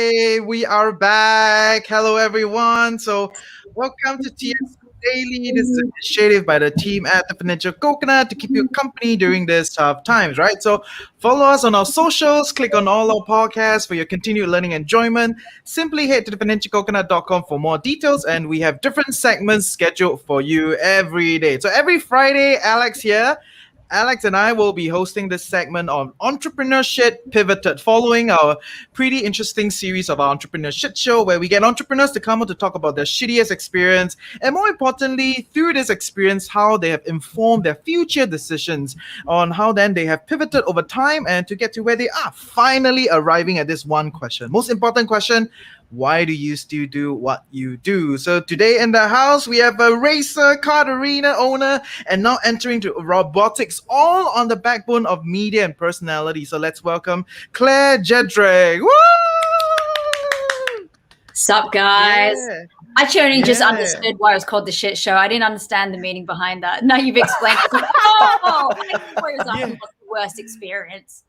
Hey, we are back. Hello, everyone. So, welcome to TFC Daily. This is an initiative by the team at the Financial Coconut to keep you company during these tough times, right? So, follow us on our socials, click on all our podcasts for your continued learning and enjoyment. Simply head to thefinancialcoconut.com for more details, and we have different segments scheduled for you every day. So, every Friday, Alex here. Alex and I will be hosting this segment on Entrepreneurshit Pivoted, following our pretty interesting series of our Entrepreneurshit show, where we get entrepreneurs to come on to talk about their shittiest experience, and more importantly, through this experience, how they have informed their future decisions on how then they have pivoted over time and to get to where they are, finally arriving at this one question. Most important question: why do you still do what you do? So today in the house, we have a racer, kart arena owner, and now entering to robotics, all on the backbone of media and personality. So let's welcome Claire Jedrek. Woo! Sup, guys? Yeah. I actually only just understood why it was called the shit show. I didn't understand the meaning behind that. Now you've explained it. Oh, what's the worst experience?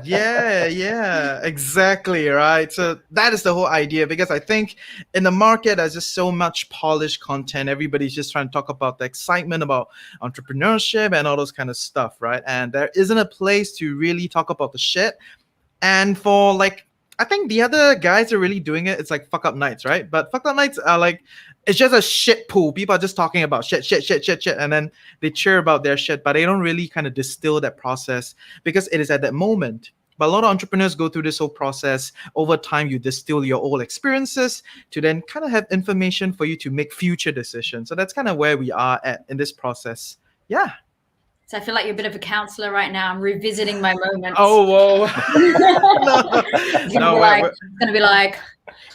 Yeah, exactly, right? So that is the whole idea, because I think in the market there's just so much polished content. Everybody's just trying to talk about the excitement about entrepreneurship and all those kind of stuff, right? And there isn't a place to really talk about the shit. And for I think the other guys are really doing it. It's like fuck up nights, right? But fuck up nights are it's just a shit pool. People are just talking about shit, and then they cheer about their shit, but they don't really kind of distill that process because it is at that moment. But a lot of entrepreneurs go through this whole process. Over time, you distill your old experiences to then kind of have information for you to make future decisions. So that's kind of where we are at in this process. Yeah. So I feel like you're a bit of a counselor right now. I'm revisiting my moments. Oh, whoa. It's gonna be like,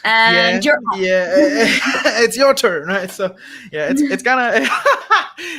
and it's your turn, right? So yeah, it's gonna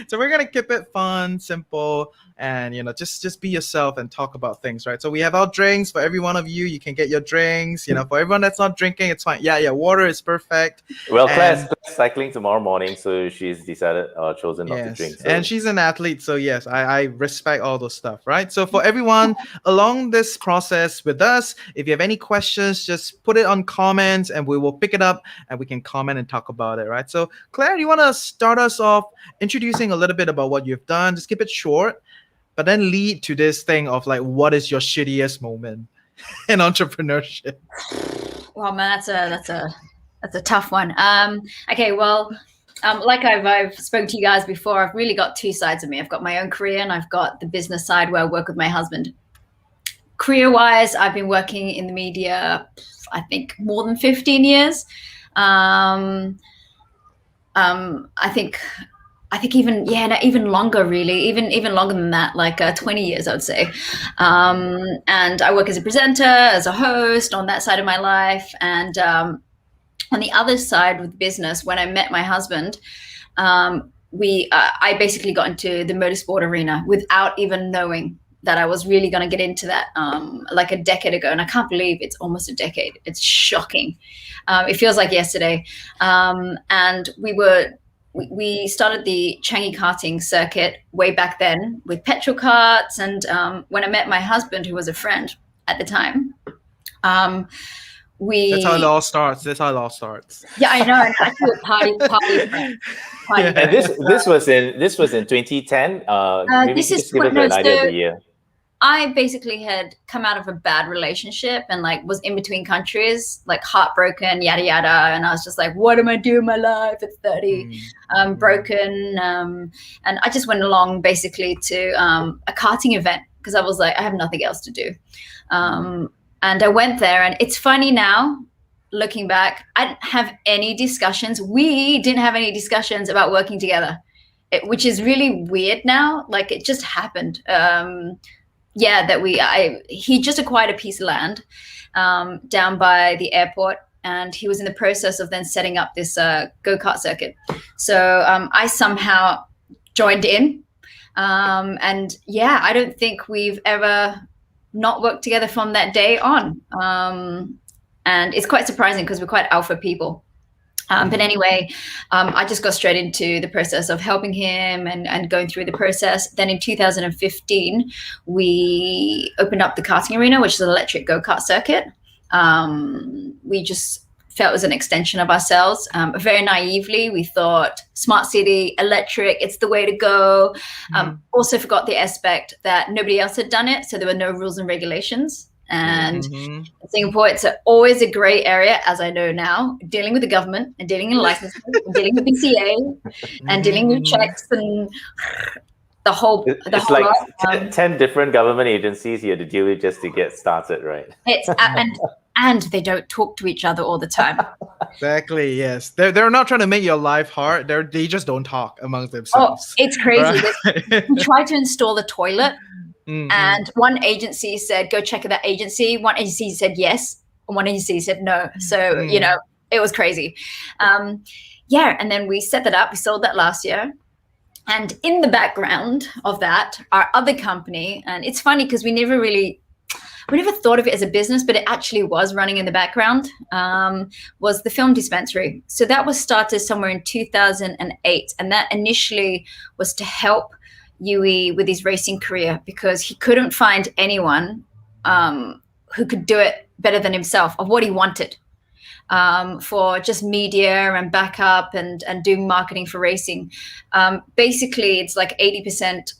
so we're gonna keep it fun, simple, and just be yourself and talk about things, right? So we have our drinks for every one of you. You can get your drinks. For everyone that's not drinking, it's fine. Yeah, water is perfect. Well, Claire's cycling tomorrow morning, so she's chosen not to drink. So. And she's an athlete, so yes, I respect all those stuff, right? So for everyone along this process with us, if you have any questions, just put it on comments and we will pick it up and we can comment and talk about it, right? So Claire, you want to start us off introducing a little bit about what you've done? Just keep it short, but then lead to this thing of what is your shittiest moment in entrepreneurship? Well, man, that's a tough one. Okay, well, like I've spoken to you guys before, I've really got two sides of me. I've got my own career and I've got the business side where I work with my husband. Career-wise, I've been working in the media, I think, more than 15 years. I think even longer, really, even longer than that, 20 years, I would say. And I work as a presenter, as a host on that side of my life. And on the other side with business, when I met my husband, I basically got into the motorsport arena without even knowing that I was really going to get into that a decade ago. And I can't believe it's almost a decade. It's shocking. It feels like yesterday. And we started the Changi karting circuit way back then with petrol carts. And when I met my husband, who was a friend at the time, that's how it all starts. Yeah, I know. And I do a party. Yeah. And this was in 2010. Maybe this is give us an idea of the year. I basically had come out of a bad relationship and was in between countries, heartbroken, yada yada. And I was just like, what am I doing in my life at 30? Broken. And I just went along basically to a karting event because I was like, I have nothing else to do. And I went there, and it's funny now, looking back, I didn't have any discussions. We didn't have any discussions about working together, which is really weird now. It just happened. He just acquired a piece of land down by the airport, and he was in the process of then setting up this go-kart circuit. So I somehow joined in. I don't think we've ever not worked together from that day on. And it's quite surprising because we're quite alpha people. But anyway, I just got straight into the process of helping him and going through the process. Then in 2015, we opened up the Karting Arena, which is an electric go-kart circuit. We just felt it was an extension of ourselves. Very naively, we thought smart city, electric, it's the way to go. Also forgot the aspect that nobody else had done it, so there were no rules and regulations. And in Singapore, it's always a gray area, as I know now, dealing with the government and dealing in licensing and dealing with BCA and dealing with checks and the whole. It's like lot. 10 different government agencies you have to deal with just to get started, right? It's and they don't talk to each other all the time. Exactly. Yes, they're not trying to make your life hard. They just don't talk amongst themselves. Oh, it's crazy. Right? We tried to install the toilet. And one agency said, go check that agency. One agency said yes, and one agency said no. So, you know, it was crazy. And then we set that up. We sold that last year. And in the background of that, our other company, and it's funny because we never thought of it as a business, but it actually was running in the background, was the Film Dispensary. So that was started somewhere in 2008. And that initially was to help Yui with his racing career because he couldn't find anyone who could do it better than himself of what he wanted for just media and backup and doing marketing for racing. Basically, it's like 80%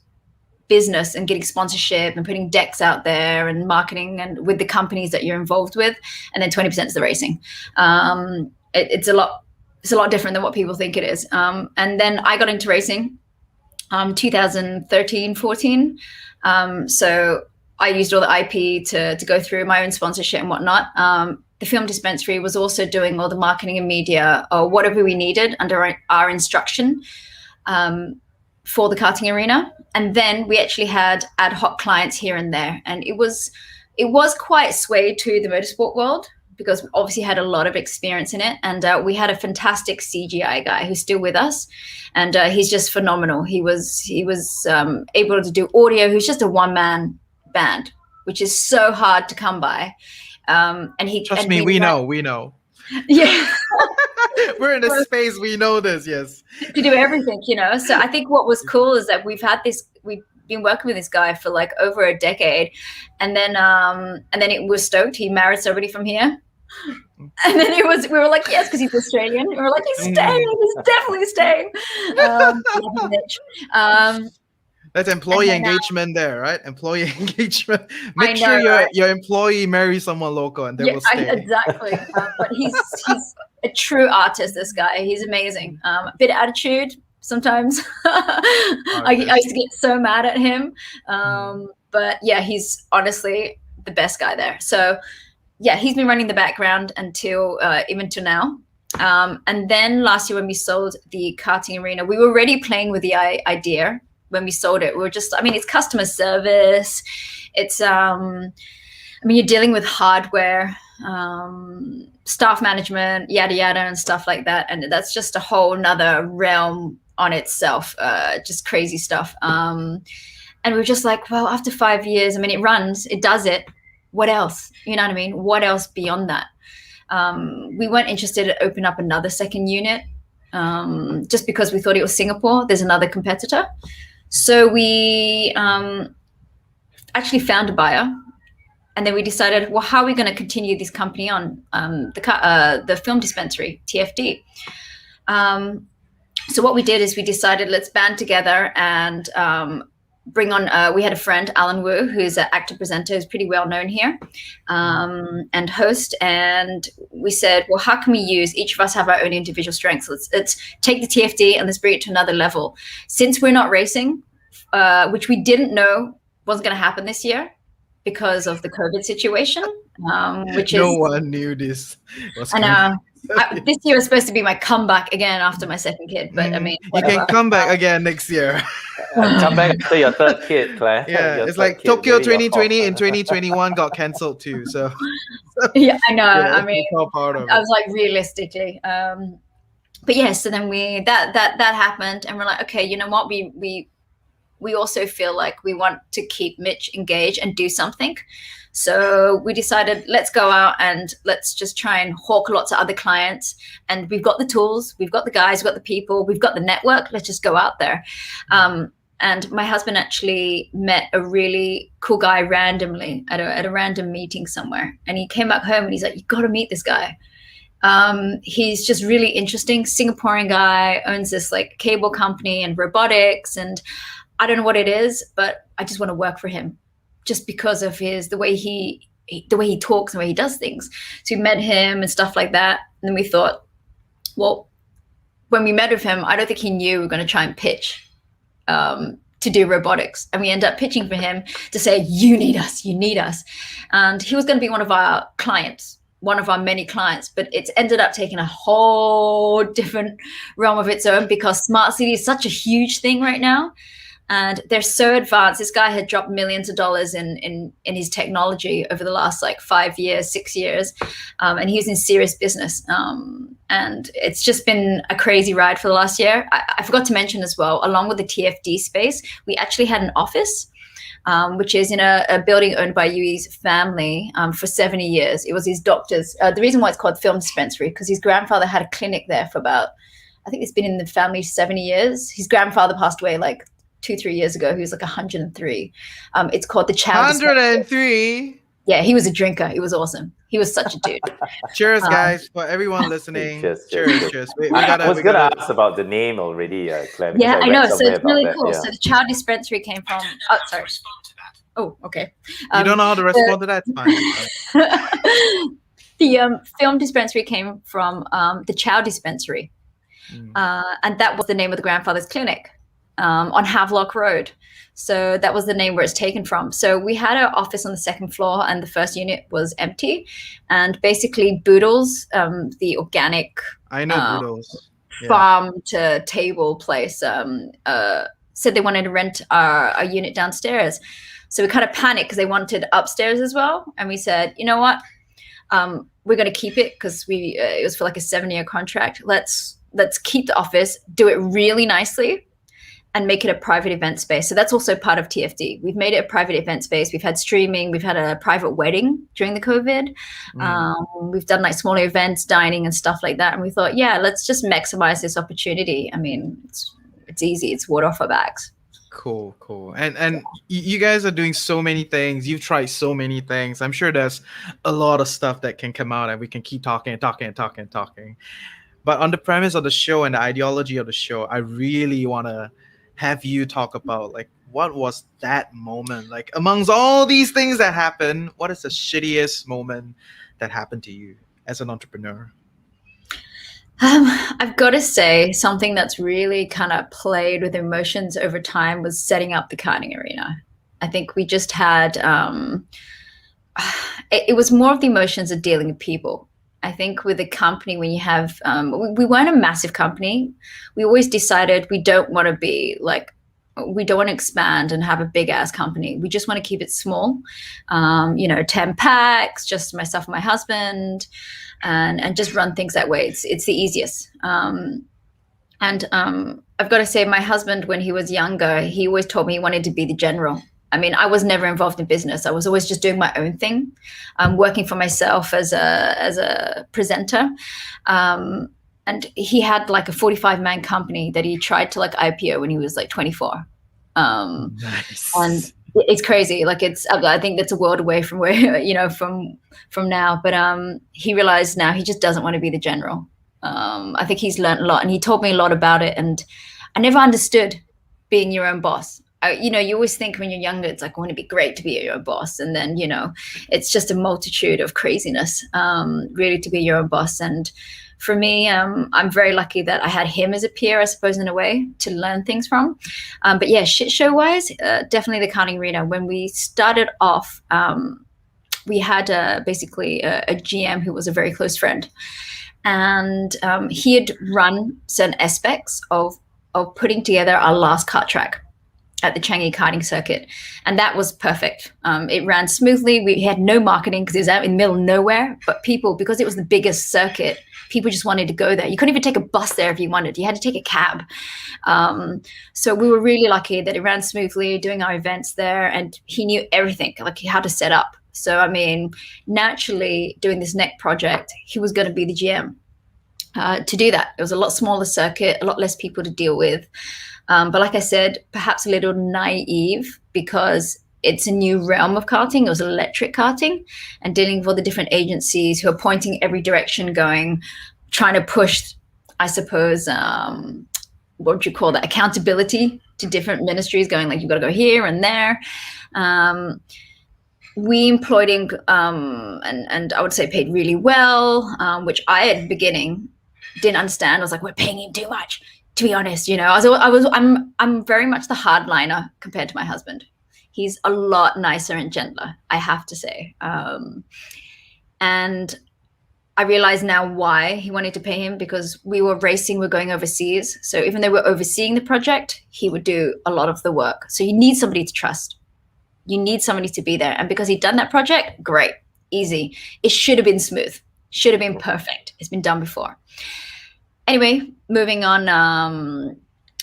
business and getting sponsorship and putting decks out there and marketing and with the companies that you're involved with, and then 20% is the racing. It's a lot different than what people think it is. And then I got into racing 2013, 14. So I used all the IP to go through my own sponsorship and whatnot. The Film Dispensary was also doing all the marketing and media or whatever we needed under our instruction for the Karting Arena. And then we actually had ad hoc clients here and there. And it was quite swayed to the motorsport world because we obviously had a lot of experience in it. And we had a fantastic CGI guy who's still with us. And he's just phenomenal. He was able to do audio. He was just a one-man band, which is so hard to come by. Trust me, we know. Yeah. We're in this space. We know this. Yes. To do everything, you know. So I think what was cool is that we've been working with this guy for like over a decade, and then it was stoked. He married somebody from here. And then we were like, yes, because he's Australian. We were like, he's staying. He's definitely staying. That's employee engagement there, right? Employee engagement. Make sure your employee marries someone local and they will stay. Exactly. But he's a true artist, this guy. He's amazing. A bit of attitude sometimes. I used to get so mad at him. But yeah, he's honestly the best guy there. So yeah, he's been running the background until even to now. And then last year when we sold the Karting Arena, we were already playing with the idea. When we sold it, we were just, it's customer service. It's, you're dealing with hardware, staff management, yada, yada, and stuff like that. And that's just a whole nother realm on itself, just crazy stuff. And we're just like, well, after 5 years, it runs, it does it. What else? You know what I mean? What else beyond that? We weren't interested to open up another second unit just because we thought it was Singapore. There's another competitor. So we actually found a buyer, and then we decided, well, how are we going to continue this company on the Film Dispensary, TFD? So what we did is we decided let's band together and bring on, we had a friend, Alan Wu, who's an actor presenter, who's pretty well known here, and host. And we said, well, how can we use, each of us have our own individual strengths. Let's take the TFD and let's bring it to another level. Since we're not racing, which we didn't know wasn't going to happen this year because of the COVID situation, which no one knew this was coming. This year was supposed to be my comeback again after my second kid, but you can come back again next year. Come back to your third kid, Claire. Yeah, it's like Tokyo 2020 and 2021 got cancelled too. So yeah, I know. Yeah, I was like realistically, but yeah. So then that happened, and we're like, okay, you know what? We also feel like we want to keep Mitch engaged and do something. So we decided, let's go out and let's just try and hawk lots of other clients. And we've got the tools, we've got the guys, we've got the people, we've got the network. Let's just go out there. And And my husband actually met a really cool guy randomly at a random meeting somewhere. And he came back home and he's like, you got to meet this guy. He's just really interesting, Singaporean guy, owns this like cable company and robotics. And I don't know what it is, but I just want to work for him just because of the way he talks and the way he does things. So we met him and stuff like that. And then we thought, well, when we met with him, I don't think he knew we were going to try and pitch to do robotics. And we ended up pitching for him to say, you need us. And he was going to be one of our clients, one of our many clients, but it's ended up taking a whole different realm of its own because smart city is such a huge thing right now. And they're so advanced. This guy had dropped millions of dollars in his technology over the last like 5 years, 6 years. And he was in serious business. And it's just been a crazy ride for the last year. I forgot to mention as well, along with the TFD space, we actually had an office, which is in a building owned by Yui's family for 70 years. It was his doctor's. The reason why it's called Film Dispensary, because his grandfather had a clinic there for about, I think it's been in the family 70 years. His grandfather passed away like 2-3 years ago. He was like 103. It's called the Chow 103. Yeah, he was a drinker. It was awesome. He was such a dude. Cheers, guys, for everyone listening. Cheers. I was going to ask about the name already, Claire. Yeah, I know. So it's really that, cool. yeah. So the Chow Dispensary came from. Oh, sorry. Oh, okay. You don't know how to respond to that? It's fine. The Film Dispensary came from the Chow Dispensary. And that was the name of the grandfather's clinic on Havelock Road. So that was the name where it's taken from. So we had our office on the second floor and the first unit was empty. And basically Boodles, the organic Boodles. Farm to table place, said they wanted to rent our unit downstairs. So we kind of panicked because they wanted upstairs as well. And we said, you know what? We're going to keep it because it was for like a 7-year contract. Let's keep the office, do it really nicely, and make it a private event space. So that's also part of TFD. We've made it a private event space. We've had streaming. We've had a private wedding during the COVID. We've done like smaller events, dining and stuff like that. And we thought, yeah, let's just maximize this opportunity. I mean, it's easy. It's water off our backs. Cool. And you guys are doing so many things. You've tried so many things. I'm sure there's a lot of stuff that can come out and we can keep talking. But on the premise of the show and the ideology of the show, I really want to have you talk about like what was that moment like amongst all these things that happened. What is the shittiest moment that happened to you as an entrepreneur? I've got to say something that's really kind of played with emotions over time was setting up the Karting Arena. I think we just had it was more of the emotions of dealing with people. I think with a company, when you have, we weren't a massive company. We always decided we don't want to expand and have a big ass company. We just want to keep it small, 10 packs, just myself and my husband, and just run things that way. It's the easiest. And I've got to say, my husband, when he was younger, he always told me he wanted to be the general. I mean, I was never involved in business. I was always just doing my own thing, working for myself as a presenter. And he had like a 45-man company that he tried to like IPO when he was like 24. Nice. And it's crazy. Like I think that's a world away from where, from now. But he realized now he just doesn't want to be the general. I think he's learned a lot and he told me a lot about it. And I never understood being your own boss. You always think when you're younger, it's like, I want to be great to be your own boss. And then, it's just a multitude of craziness, really, to be your own boss. And for me, I'm very lucky that I had him as a peer, I suppose, in a way, to learn things from. But yeah, shit show wise, definitely the Karting Arena. When we started off, we had basically a GM who was a very close friend. And he had run certain aspects of putting together our last kart track at the Changi karting circuit. And that was perfect. It ran smoothly. We had no marketing because it was out in the middle of nowhere, but people, because it was the biggest circuit, people just wanted to go there. You couldn't even take a bus there if you wanted. You had to take a cab. So we were really lucky that it ran smoothly, doing our events there, and he knew everything, like how to set up. So, I mean, naturally doing this next project, he was going to be the GM. to do that. It was a lot smaller circuit, a lot less people to deal with. But like I said, perhaps a little naive because it's a new realm of karting. It was electric karting, and dealing with all the different agencies who are pointing every direction, trying to push, I suppose, what would you call that? Accountability to different ministries, going like, you've got to go here and there. We employed him, and I would say paid really well, which I at the beginning didn't understand. I was like, we're paying him too much, to be honest. I'm very much the hardliner compared to my husband. He's a lot nicer and gentler, I have to say. And I realize now why he wanted to pay him, because we were going overseas. So even though we're overseeing the project, he would do a lot of the work. So you need somebody to trust. You need somebody to be there. And because he'd done that project, great, easy. It should have been smooth, should have been perfect. It's been done before. Anyway, moving on.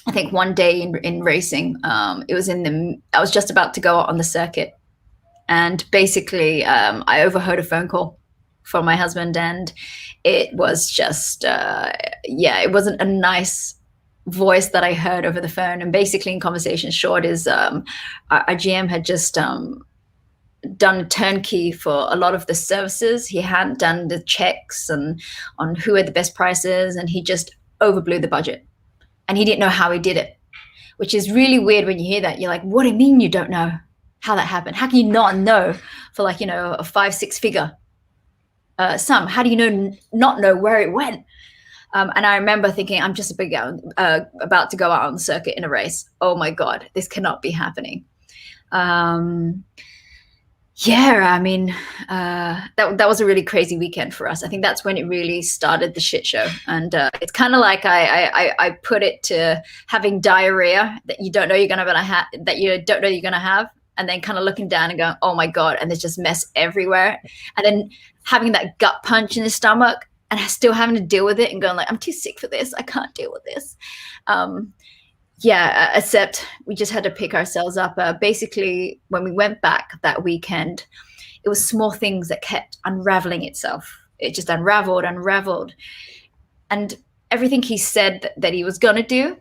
I think one day in racing, I was just about to go out on the circuit, and basically I overheard a phone call from my husband, and it was just, it wasn't a nice voice that I heard over the phone. And basically, in conversation short, is our GM had just done a turnkey for a lot of the services. He hadn't done the checks and on who had the best prices, and he just overblew the budget. And he didn't know how he did it, which is really weird when you hear that. You're like, what do you mean you don't know how that happened? How can you not know for a 5-6 figure sum? How do you not know where it went? And I remember thinking, I'm just about to go out on the circuit in a race. Oh my God, this cannot be happening. That was a really crazy weekend for us. I think that's when it really started the shit show. And it's kind of like I put it to having diarrhea that you don't know you're gonna have, and then kind of looking down and going, oh my God, and there's just mess everywhere. And then having that gut punch in the stomach and still having to deal with it and going like, I'm too sick for this. I can't deal with this. Except we just had to pick ourselves up. Basically, when we went back that weekend, it was small things that kept unraveling itself. It just unraveled. And everything he said that he was going to do,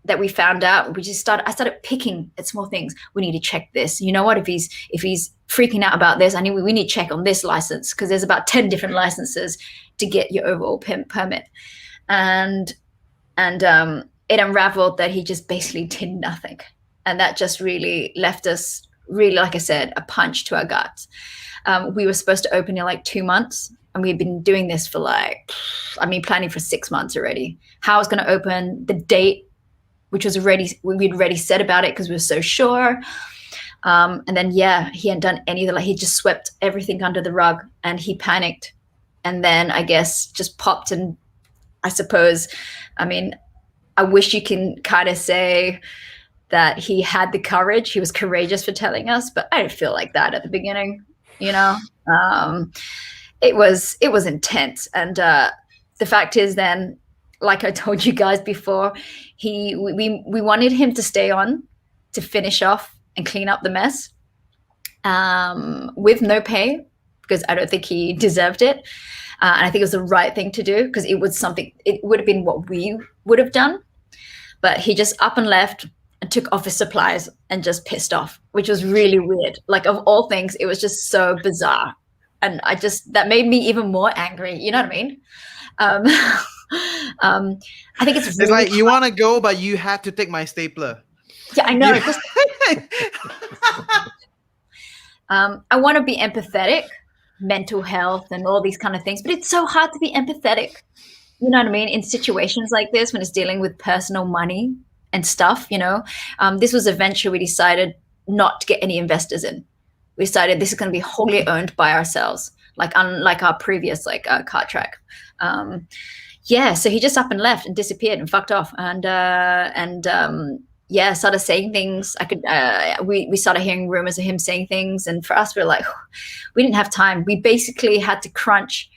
that we found out, I started picking at small things. We need to check this. You know what? If he's freaking out about this, we need to check on this license, because there's about 10 different licenses to get your overall permit. And it unraveled that he just basically did nothing. And that just really left us, really, like I said, a punch to our guts. We were supposed to open in like 2 months, and we've been doing this for planning for 6 months already. How I was going to open, the date, which was we'd already said about it because we were so sure. And then, he hadn't done any of he just swept everything under the rug, and he panicked. And then I guess just popped, and I suppose, I wish you can kind of say that he had the courage. He was courageous for telling us, but I didn't feel like that at the beginning. It was intense. And the fact is, then, like I told you guys before, we wanted him to stay on to finish off and clean up the mess with no pay, because I don't think he deserved it. And I think it was the right thing to do, because it would have been what we would have done. But he just up and left and took off his supplies and just pissed off, which was really weird. Like, of all things, it was just so bizarre. And that made me even more angry. You know what I mean? I think it's really like, you want to go, but you had to take my stapler. Yeah, I know. I want to be empathetic, mental health and all these kind of things, but it's so hard to be empathetic. You know what I mean? In situations like this, when it's dealing with personal money and stuff, this was a venture we decided not to get any investors in. We decided this is going to be wholly owned by ourselves, unlike our previous kart track. So he just up and left and disappeared and fucked off. And started saying things. We started hearing rumors of him saying things. And for us, we were like, we didn't have time. We basically had to crunch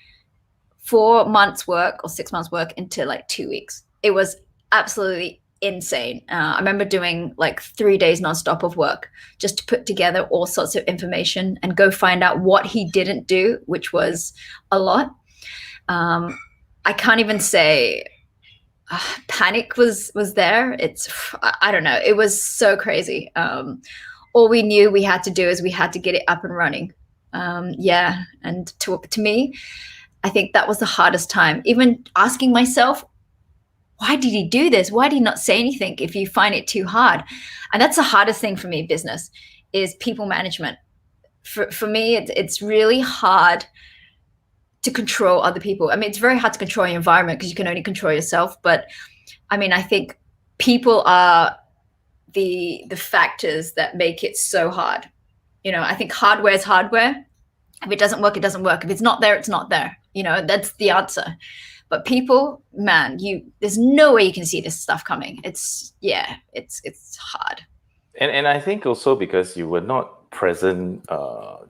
4 months work or 6 months work into 2 weeks. It was absolutely insane. I remember doing 3 days nonstop of work just to put together all sorts of information and go find out what he didn't do, which was a lot. I can't even say panic was there. I don't know. It was so crazy. All we knew we had to do is we had to get it up and running. And to me, I think that was the hardest time. Even asking myself, why did he do this? Why did he not say anything if you find it too hard? And that's the hardest thing for me in business is people management. For me, it's really hard to control other people. I mean, it's very hard to control your environment because you can only control yourself. But I mean, I think people are the factors that make it so hard. I think hardware is hardware. If it doesn't work, it doesn't work. If it's not there, it's not there. That's the answer. But people, man, there's no way you can see this stuff coming. It's hard. And I think also because you were not present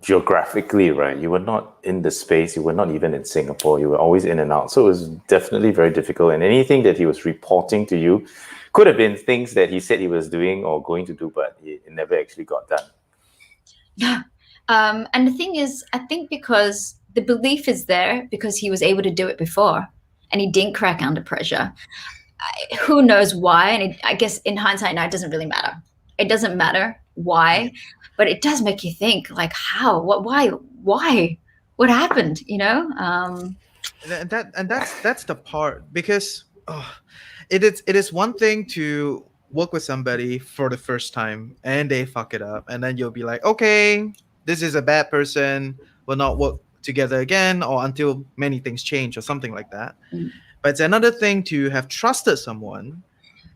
geographically, right? You were not in the space. You were not even in Singapore. You were always in and out. So it was definitely very difficult. And anything that he was reporting to you could have been things that he said he was doing or going to do, but it never actually got done. Yeah. And the thing is, I think because the belief is there because he was able to do it before and he didn't crack under pressure. Who knows why? And I guess in hindsight now, it doesn't really matter. It doesn't matter why, but it does make you think like how, what, why, what happened, And that's the part because it is one thing to work with somebody for the first time and they fuck it up. And then you'll be like, okay, this is a bad person. We'll not work together again or until many things change or something like that. But it's another thing to have trusted someone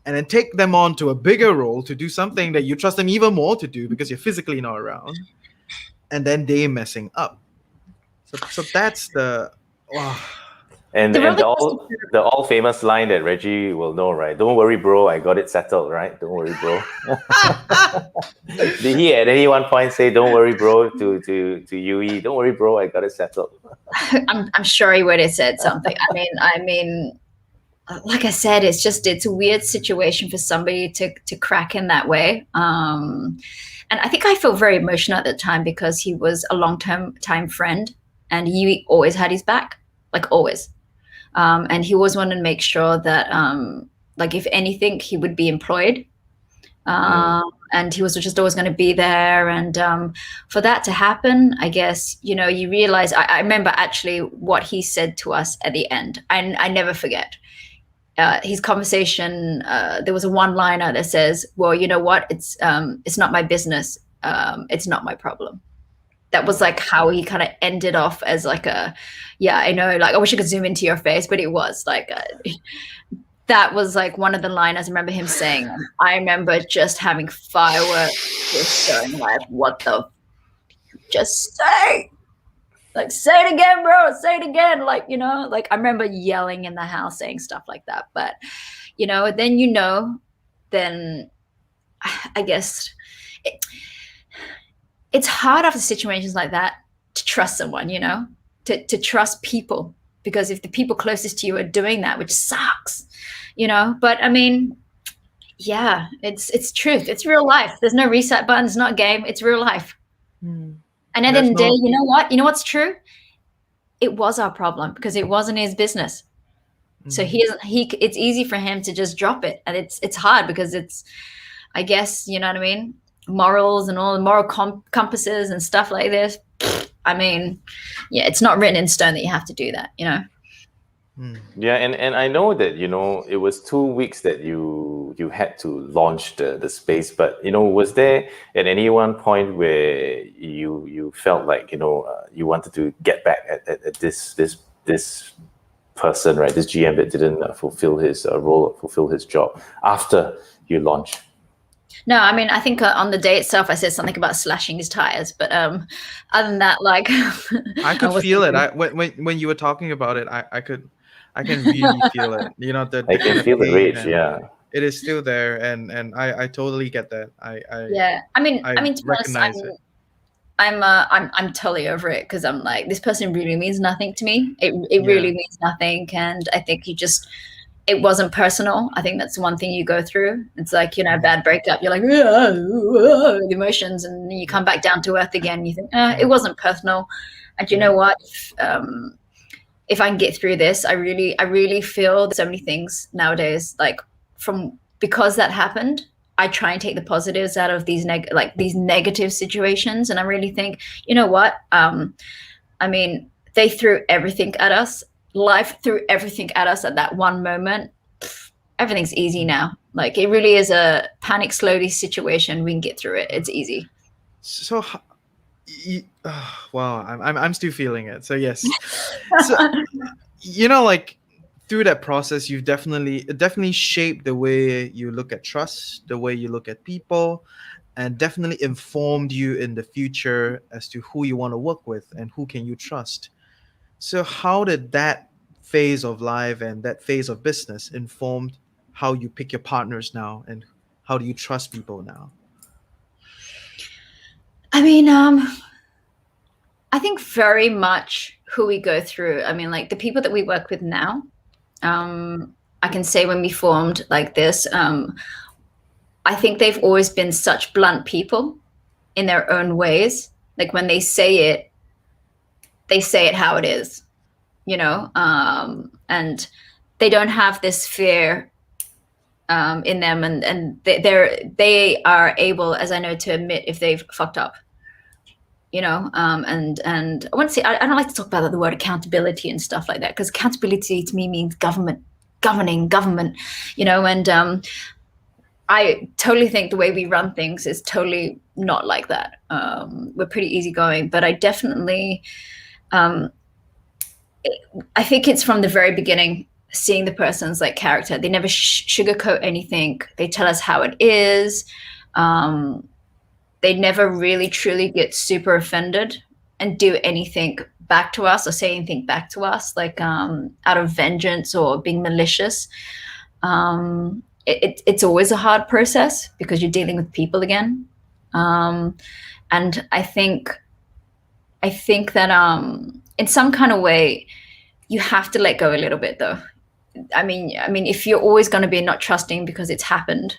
and then take them on to a bigger role to do something that you trust them even more to do because you're physically not around. And then they messing up. So that's the... And the all famous line that Reggie will know, right? Don't worry, bro, I got it settled, right? Don't worry, bro. Did he at any one point say, "Don't worry, bro," to Yui? Don't worry, bro, I got it settled. I'm sure he would have said something. I mean, like I said, it's a weird situation for somebody to crack in that way. And I think I felt very emotional at the time because he was a long-term friend, and Yui always had his back, like always. And he always wanted to make sure that, like, if anything, he would be employed. And he was just always going to be there. And for that to happen, I guess, you realize, I remember actually what he said to us at the end. I never forget. His conversation, there was a one-liner that says, well, you know what? It's not my business. It's not my problem. That was like how he kind of ended off as like I know, like I wish I could zoom into your face, but it was like, that was like one of the liners I remember him saying. I remember just having fireworks, just going like, what the, just say, like, say it again, bro, say it again. Like, like I remember yelling in the house, saying stuff like that. But, then I guess it's hard after situations like that to trust someone, to trust people, because if the people closest to you are doing that, which sucks, but I mean, yeah, it's truth. It's real life. There's no reset button. It's not a game. It's real life. And at the end of the day, you know what? You know what's true? It was our problem because it wasn't his business. So it's easy for him to just drop it. And it's hard because it's, I guess, you know what I mean? Morals and all the moral compasses and stuff like this. I mean, yeah, it's not written in stone that you have to do that, Yeah, and I know that, it was 2 weeks that you had to launch the space, but, was there at any one point where you felt like, you wanted to get back at this person, right, this GM that didn't fulfill his role or fulfill his job after you launched? No, I mean, I think on the day itself, I said something about slashing his tires. But other than that, like, I could feel it. When you were talking about it, I can really feel it. I can feel the rage. Yeah, it is still there, and I totally get that. I mean, to be honest, I'm totally over it because I'm like, this person really means nothing to me. It really means nothing, and I think it wasn't personal. I think that's one thing you go through. It's like, a bad breakup. You're like, the emotions, and you come back down to earth again. You think, it wasn't personal. And you know what? if I can get through this, I really feel there's so many things nowadays, like because that happened, I try and take the positives out of these negative situations. And I really think, you know what? I mean, they threw everything at us. Life threw everything at us at that one moment. Everything's easy now. Like, it really is a panic slowly situation. We can get through it. It's easy. So, wow, I'm still feeling it. So yes, so, like through that process, it definitely shaped the way you look at trust, the way you look at people, and definitely informed you in the future as to who you want to work with and who can you trust. So how did that phase of life and that phase of business informed how you pick your partners now, and how do you trust people now? I mean, I think very much who we go through. I mean, like the people that we work with now, I can say when we formed like this, I think they've always been such blunt people in their own ways. Like when they say it how it is, and they don't have this fear in them, and they are able, as I know, to admit if they've fucked up. And I want to say, I don't like to talk about the word accountability and stuff like that, because accountability to me means governing government, and I totally think the way we run things is totally not like that. We're pretty easygoing, but I definitely, I think it's from the very beginning, seeing the person's like character. They never sugarcoat anything. They tell us how it is. They never really truly get super offended and do anything back to us or say anything back to us, like out of vengeance or being malicious. It's always a hard process because you're dealing with people again. And I think that in some kind of way, you have to let go a little bit, though. I mean, if you're always going to be not trusting because it's happened,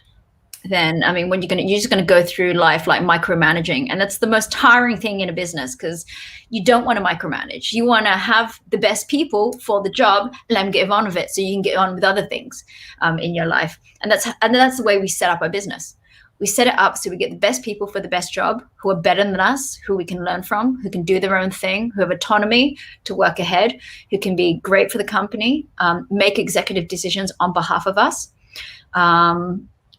then you're just going to go through life like micromanaging, and that's the most tiring thing in a business, because you don't want to micromanage. You want to have the best people for the job, let them get on with it so you can get on with other things in your life. And that's the way we set up our business. We set it up so we get the best people for the best job, who are better than us, who we can learn from, who can do their own thing, who have autonomy to work ahead, who can be great for the company, make executive decisions on behalf of us.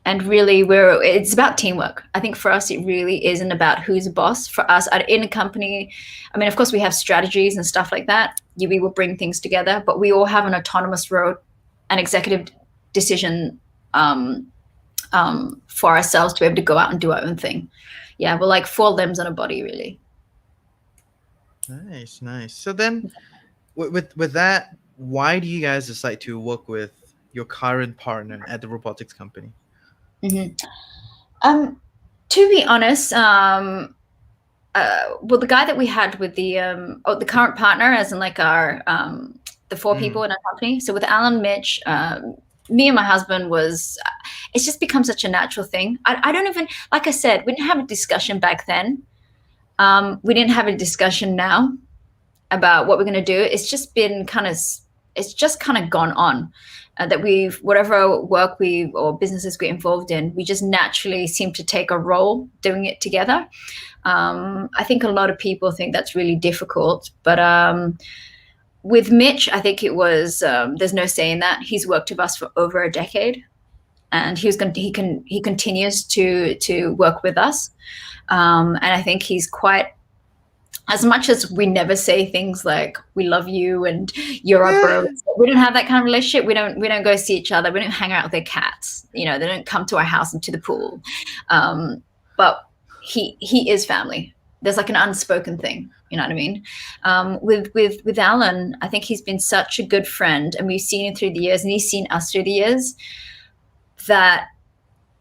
And really, it's about teamwork. I think for us, it really isn't about who's a boss. For us, in a company, of course, we have strategies and stuff like that. We will bring things together, but we all have an autonomous road, an executive decision for ourselves to be able to go out and do our own thing. Yeah, we're like 4 limbs on a body, really. Nice. So then, with that, why do you guys decide to work with your current partner at the robotics company? Mm-hmm. To be honest, well, the guy that we had with the current partner, as in like our the 4 people in our company. So with Alan, Mitch, me and my husband it's just become such a natural thing. I don't even, like I said, we didn't have a discussion back then. We didn't have a discussion now about what we're going to do. It's just kind of gone on. That whatever work or businesses we're involved in, we just naturally seem to take a role doing it together. I think a lot of people think that's really difficult, but with Mitch, I think it was, there's no saying that. He's worked with us for over a decade, and he continues to work with us. And I think he's quite, as much as we never say things like we love you and you're our bro, we don't have that kind of relationship. We don't go see each other. We don't hang out with their cats. They don't come to our house and to the pool. But he is family. There's like an unspoken thing. You know what I mean? With Alan, I think he's been such a good friend, and we've seen him through the years, and he's seen us through the years, that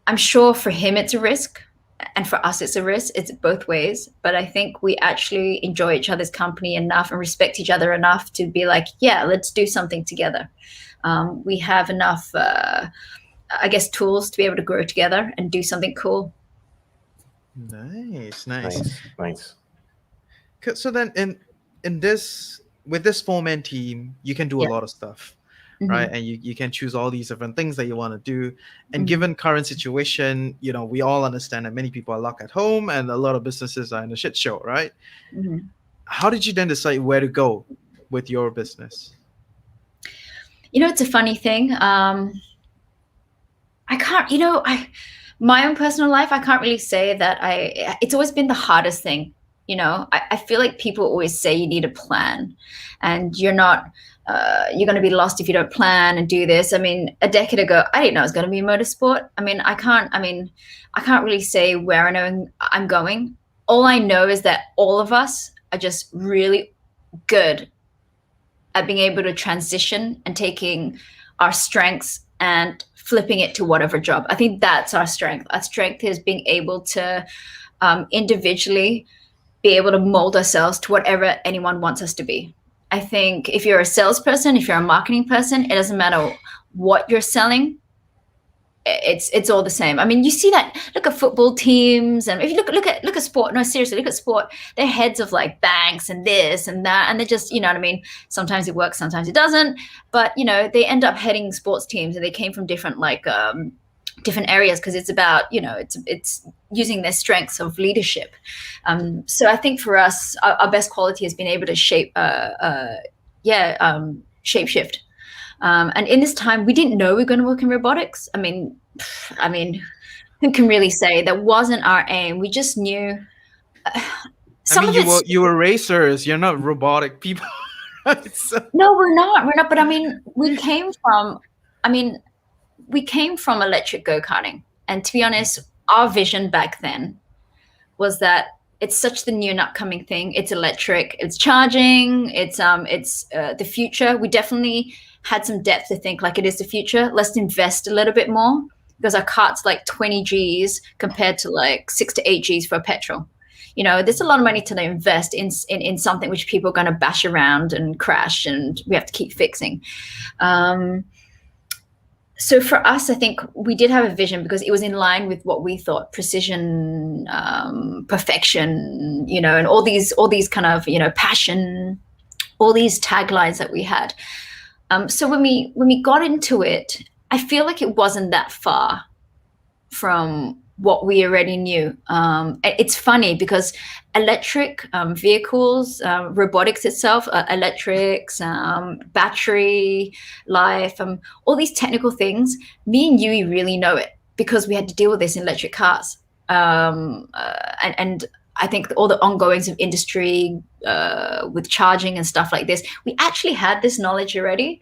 I'm sure for him it's a risk. And for us, it's a risk. It's both ways. But I think we actually enjoy each other's company enough and respect each other enough to be like, yeah, let's do something together. We have enough, I guess, tools to be able to grow together and do something cool. Nice. Nice. So then in this with this 4-man team, you can do a Yeah. lot of stuff, Mhm. right? And you can choose all these different things that you want to do. And Mhm. given current situation, we all understand that many people are locked at home and a lot of businesses are in a shit show, right? Mhm. How did you then decide where to go with your business? It's a funny thing. I can't, my own personal life, I can't really say that it's always been the hardest thing. I feel like people always say you need a plan and you're going to be lost if you don't plan and do this. I mean, a decade ago, I didn't know it was going to be motorsport. I can't really say where I know I'm going. All I know is that all of us are just really good at being able to transition and taking our strengths and flipping it to whatever job. I think that's our strength. Our strength is being able to individually be able to mold ourselves to whatever anyone wants us to be. I think if you're a salesperson, if you're a marketing person, it doesn't matter what you're selling. It's all the same. I mean, you see that. Look at football teams, and if you look at sport. No, seriously, look at sport. They're heads of like banks and this and that, and they're just, you know what I mean. Sometimes it works, sometimes it doesn't. But they end up heading sports teams, and they came from different different areas because it's about it's using their strengths of leadership. So I think for us, our best quality has been able to shape shift. And in this time, we didn't know we were going to work in robotics. I mean, who can really say that wasn't our aim? We just knew. You were racers. You're not robotic people. No, we're not. We're not. But I mean, we came from electric go-karting, and to be honest, our vision back then was that it's such the new and upcoming thing. It's electric. It's charging. It's the future. We definitely had some depth to think like it is the future. Let's invest a little bit more because our cart's like 20 G's compared to like 6 to 8 G's for petrol. There's a lot of money to invest in something which people are going to bash around and crash and we have to keep fixing. So for us, I think we did have a vision because it was in line with what we thought, precision, perfection, and all these kind of, passion, all these taglines that we had. So when we got into it, I feel like it wasn't that far from what we already knew. It's funny because electric vehicles, robotics itself, electrics, battery life, all these technical things, me and Yui really know it because we had to deal with this in electric cars. And I think all the ongoings of industry with charging and stuff like this, we actually had this knowledge already,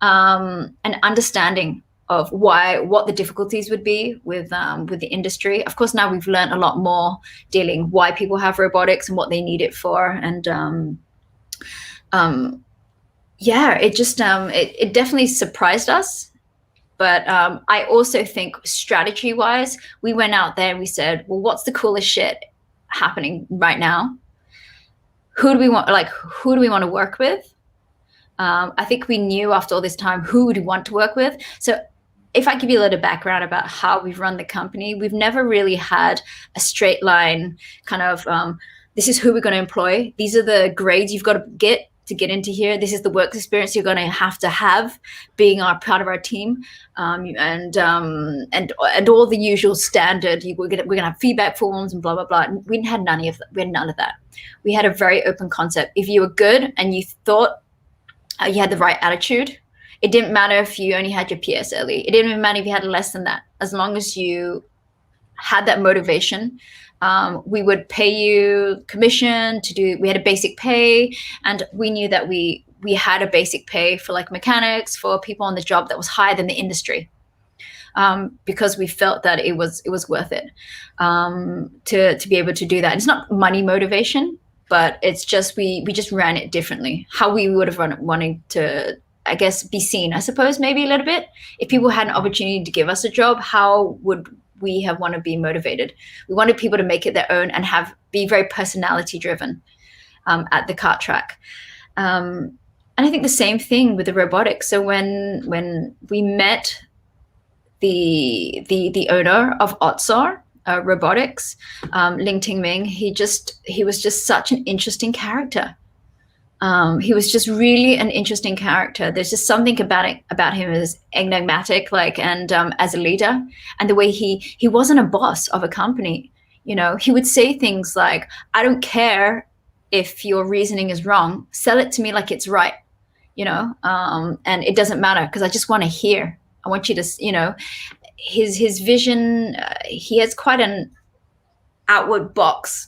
and understanding of what the difficulties would be with the industry. Of course, now we've learned a lot more dealing why people have robotics and what they need it for, and it just it definitely surprised us. But I also think strategy-wise, we went out there and we said, well, what's the coolest shit happening right now? Who do we want to work with? I think we knew after all this time who would we want to work with. So if I give you a little background about how we've run the company, we've never really had a straight line kind of, this is who we're going to employ. These are the grades you've got to get into here. This is the work experience you're going to have being part of our team, and all the usual standard. We're going to have feedback forms and blah blah blah. We had none of that. We had none of that. We had a very open concept. If you were good and you thought you had the right attitude, it didn't matter if you only had your PSLE. It didn't even matter if you had less than that. As long as you had that motivation, we would pay you commission to do. We had a basic pay, and we knew that we had a basic pay for like mechanics, for people on the job that was higher than the industry, because we felt that it was worth it to be able to do that. And it's not money motivation, but it's just we just ran it differently. How we would have run it, wanting to, I guess, be seen, I suppose, maybe a little bit. If people had an opportunity to give us a job, how would we have want to be motivated? We wanted people to make it their own and be very personality driven at the kart track. And I think the same thing with the robotics. So when we met the owner of Otsar Robotics, Ling Ting Ming, he was just such an interesting character. He was just really an interesting character. There's just something about him as enigmatic, like, and as a leader, and the way he wasn't a boss of a company. You know, he would say things like, "I don't care if your reasoning is wrong. Sell it to me like it's right." You know, and it doesn't matter because I just want to hear. I want you to, you know, his vision. He has quite an outward box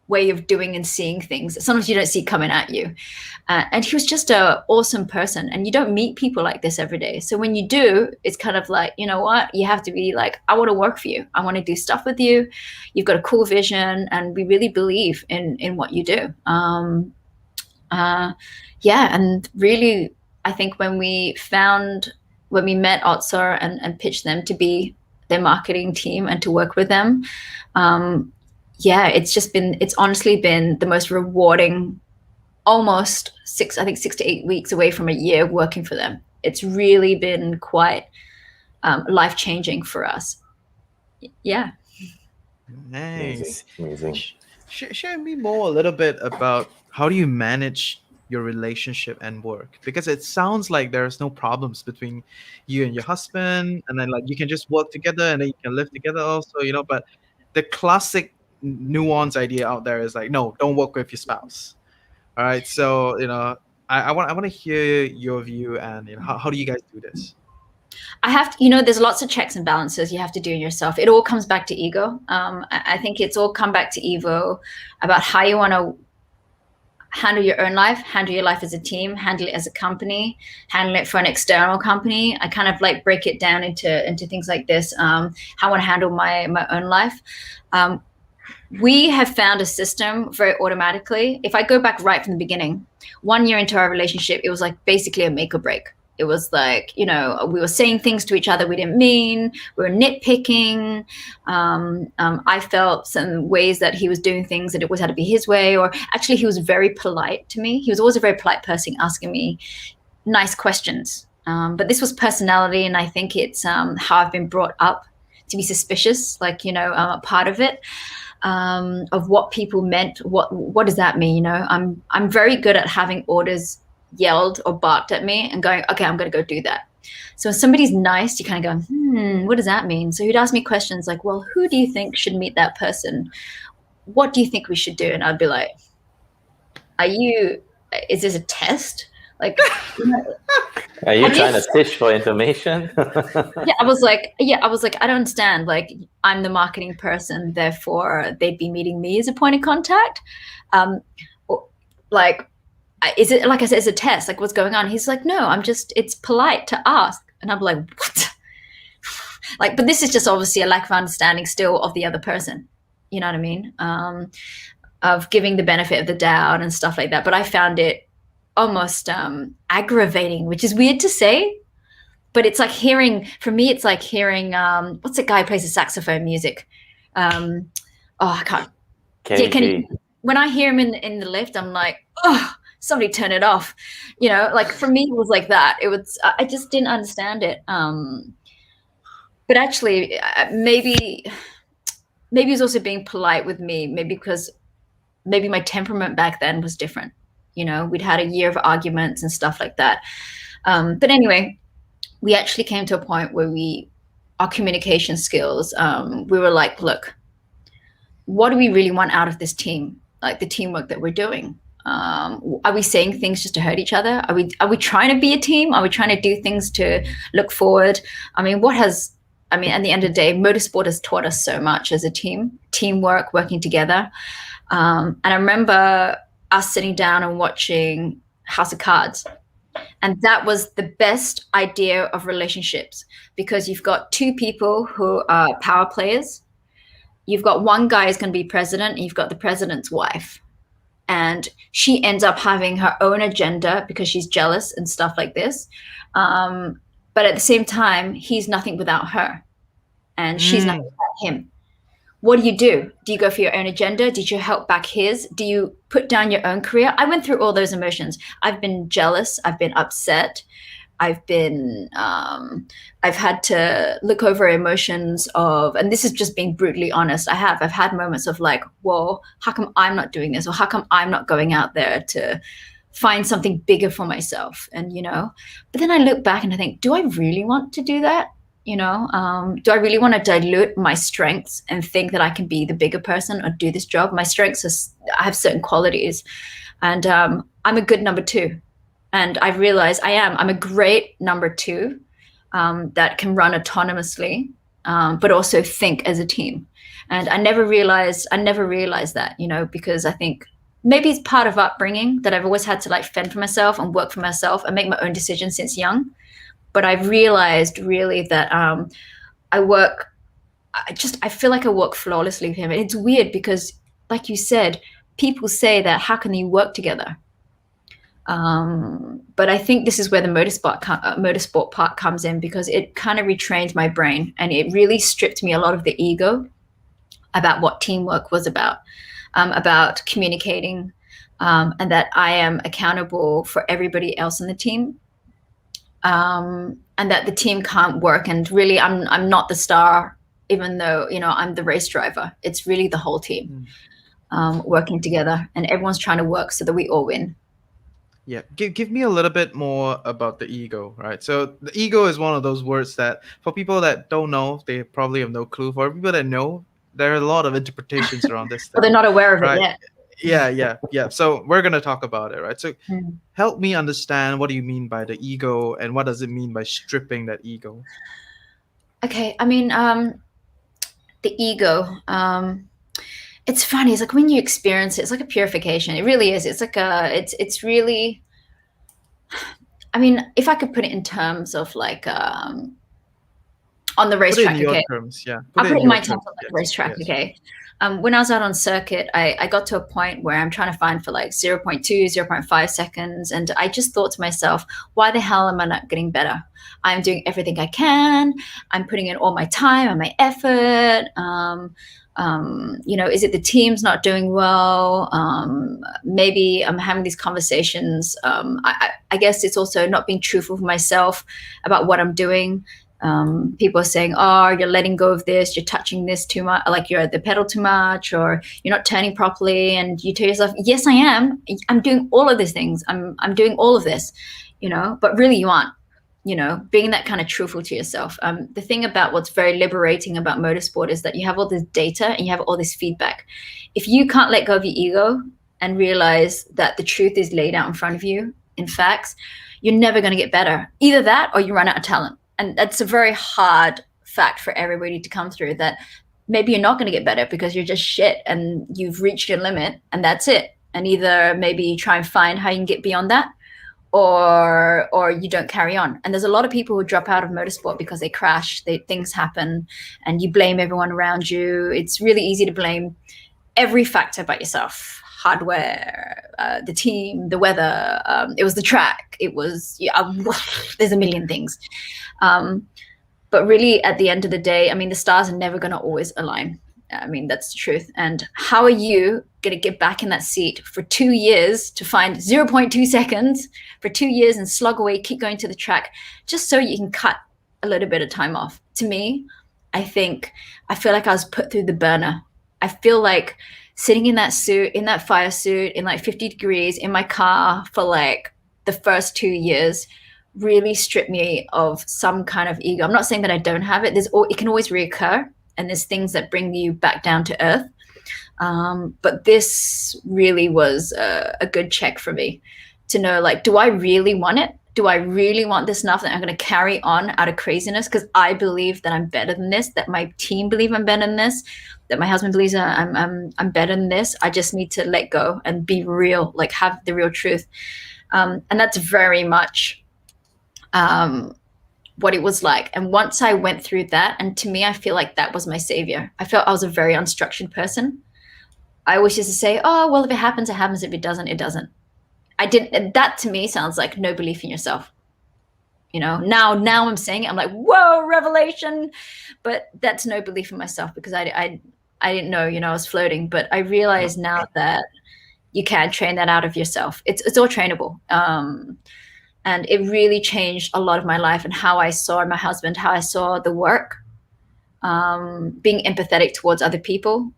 way of doing and seeing things that sometimes you don't see coming at you. And he was just an awesome person. And you don't meet people like this every day. So when you do, it's kind of like, you know what? You have to be like, I want to work for you. I want to do stuff with you. You've got a cool vision. And we really believe in what you do. Yeah. And really, I think when we met Otsar and pitched them to be their marketing team and to work with them, yeah, it's honestly been the most rewarding, almost 6 to 8 weeks away from a year working for them. It's really been quite life-changing for us. Yeah. Nice. Amazing. Share me more a little bit about how do you manage your relationship and work, because it sounds like there's no problems between you and your husband, and then like you can just work together and then you can live together also, you know. But the classic nuance idea out there is like, no, don't work with your spouse. All right, so you know, I want to hear your view, and you know, how do you guys do this? I have to, you know, there's lots of checks and balances you have to do in yourself. It all comes back to ego. I think it's all come back to ego about how you want to handle your own life, handle your life as a team, handle it as a company, handle it for an external company. I kind of like break it down into things like this. How I want to handle my own life. We have found a system very automatically. If I go back right from the beginning, 1 year into our relationship, it was like basically a make or break. It was like, you know, we were saying things to each other we didn't mean. We were nitpicking. I felt some ways that he was doing things that it always had to be his way. Or actually, he was very polite to me. He was always a very polite person, asking me nice questions. But this was personality, and I think it's how I've been brought up to be suspicious, like, you know, part of it. Of what people meant. What does that mean? You know, I'm very good at having orders yelled or barked at me and going, okay, I'm going to go do that. So when somebody's nice, you kind of go, what does that mean? So he'd ask me questions like, well, who do you think should meet that person? What do you think we should do? And I'd be like, is this a test? Like, you know, are you trying to fish for information? I was like, I don't understand. Like, I'm the marketing person, therefore they'd be meeting me as a point of contact. Like, is it, like I said, it's a test? Like, what's going on? He's like, no, it's polite to ask. And I'm like, what? Like, but this is just obviously a lack of understanding still of the other person. You know what I mean? Of giving the benefit of the doubt and stuff like that. But I found it almost aggravating, which is weird to say, but it's like for me, it's like hearing, what's the guy who plays the saxophone music? I can't. Kenny. When I hear him in the lift, I'm like, oh, somebody turn it off. You know, like for me, it was like that. I just didn't understand it. But actually, maybe he was also being polite with me, maybe because maybe my temperament back then was different. You know, we'd had a year of arguments and stuff like that. But anyway, we actually came to a point where our communication skills, we were like, look, what do we really want out of this team? Like the teamwork that we're doing. Are we saying things just to hurt each other? Are we trying to be a team? Are we trying to do things to look forward? I mean, at the end of the day, motorsport has taught us so much as a team, teamwork, working together. And I remember us sitting down and watching House of Cards. And that was the best idea of relationships, because you've got two people who are power players. You've got one guy who's going to be president, and you've got the president's wife. And she ends up having her own agenda because she's jealous and stuff like this. But at the same time, he's nothing without her. And she's nothing without him. What do? Do you go for your own agenda? Did you help back his? Do you put down your own career? I went through all those emotions. I've been jealous. I've been upset. I've had to look over emotions of, and this is just being brutally honest. I've had moments of like, well, how come I'm not doing this? Or how come I'm not going out there to find something bigger for myself. And, but then I look back and I think, do I really want to do that? Do I really want to dilute my strengths and think that I can be the bigger person or do this job? My strengths I have certain qualities, and I'm a good number two. And I've realized I'm a great number two that can run autonomously, but also think as a team. And I never realized that, because I think maybe it's part of upbringing that I've always had to fend for myself and work for myself and make my own decisions since young. But I've realized really that I feel like I work flawlessly with him. And it's weird because, like you said, people say that how can you work together? But I think this is where the motorsport part comes in, because it kind of retrained my brain and it really stripped me a lot of the ego about what teamwork was about communicating, and that I am accountable for everybody else in the team, and that the team can't work. And really, I'm not the star, even though I'm the race driver. It's really the whole team working together, and everyone's trying to work so that we all win. Yeah, give me a little bit more about the ego, right? So the ego is one of those words that for people that don't know, they probably have no clue. For people that know, there are a lot of interpretations around this Well, they're not aware of right? it yet. Yeah. So we're going to talk about it, right? So help me understand, what do you mean by the ego, and what does it mean by stripping that ego? Okay, I mean, the ego, it's funny. It's like when you experience it, it's like a purification. It really is. It's like it's really, I mean, if I could put it in terms of on the racetrack, okay. Terms, yeah. I'll put it in my terms on the racetrack, yes. Okay. When I was out on circuit, I got to a point where I'm trying to find for 0.2, 0.5 seconds. And I just thought to myself, why the hell am I not getting better? I'm doing everything I can. I'm putting in all my time and my effort. Is it the team's not doing well? Maybe I'm having these conversations. I guess it's also not being truthful for myself about what I'm doing. People are saying, oh, you're letting go of this, you're touching this too much, you're at the pedal too much, or you're not turning properly. And you tell yourself, yes, I am. I'm doing all of these things. I'm doing all of this, but really you aren't, being that kind of truthful to yourself. The thing about what's very liberating about motorsport is that you have all this data and you have all this feedback. If you can't let go of your ego and realize that the truth is laid out in front of you in facts, you're never going to get better. Either that or you run out of talent. And that's a very hard fact for everybody to come through, that maybe you're not going to get better because you're just shit and you've reached your limit and that's it. And either maybe you try and find how you can get beyond that, or you don't carry on. And there's a lot of people who drop out of motorsport because they crash, things happen, and you blame everyone around you. It's really easy to blame every factor but yourself. Hardware, the team, the weather, it was the track, it was, there's a million things. But really at the end of the day, I mean, the stars are never going to always align. I mean, that's the truth. And how are you going to get back in that seat for 2 years to find 0.2 seconds for 2 years and slug away, keep going to the track just so you can cut a little bit of time off? To me, I feel like I was put through the burner. I feel like sitting in that suit, in that fire suit, in 50 degrees in my car for the first 2 years really stripped me of some kind of ego. I'm not saying that I don't have it. It can always reoccur, and there's things that bring you back down to earth. But this really was a good check for me to know, do I really want it? Do I really want this enough that I'm going to carry on out of craziness because I believe that I'm better than this, that my team believe I'm better than this, that my husband believes I'm better than this? I just need to let go and be real, have the real truth. And that's very much what it was like. And once I went through that, and to me, I feel like that was my savior. I felt I was a very unstructured person. I always used to say, oh, well, if it happens, it happens. If it doesn't, it doesn't. That to me sounds like no belief in yourself. Now I'm saying it, I'm like, whoa, revelation. But that's no belief in myself because I didn't know, I was floating. But I realize now that you can train that out of yourself. It's all trainable. And it really changed a lot of my life and how I saw my husband, how I saw the work, being empathetic towards other people,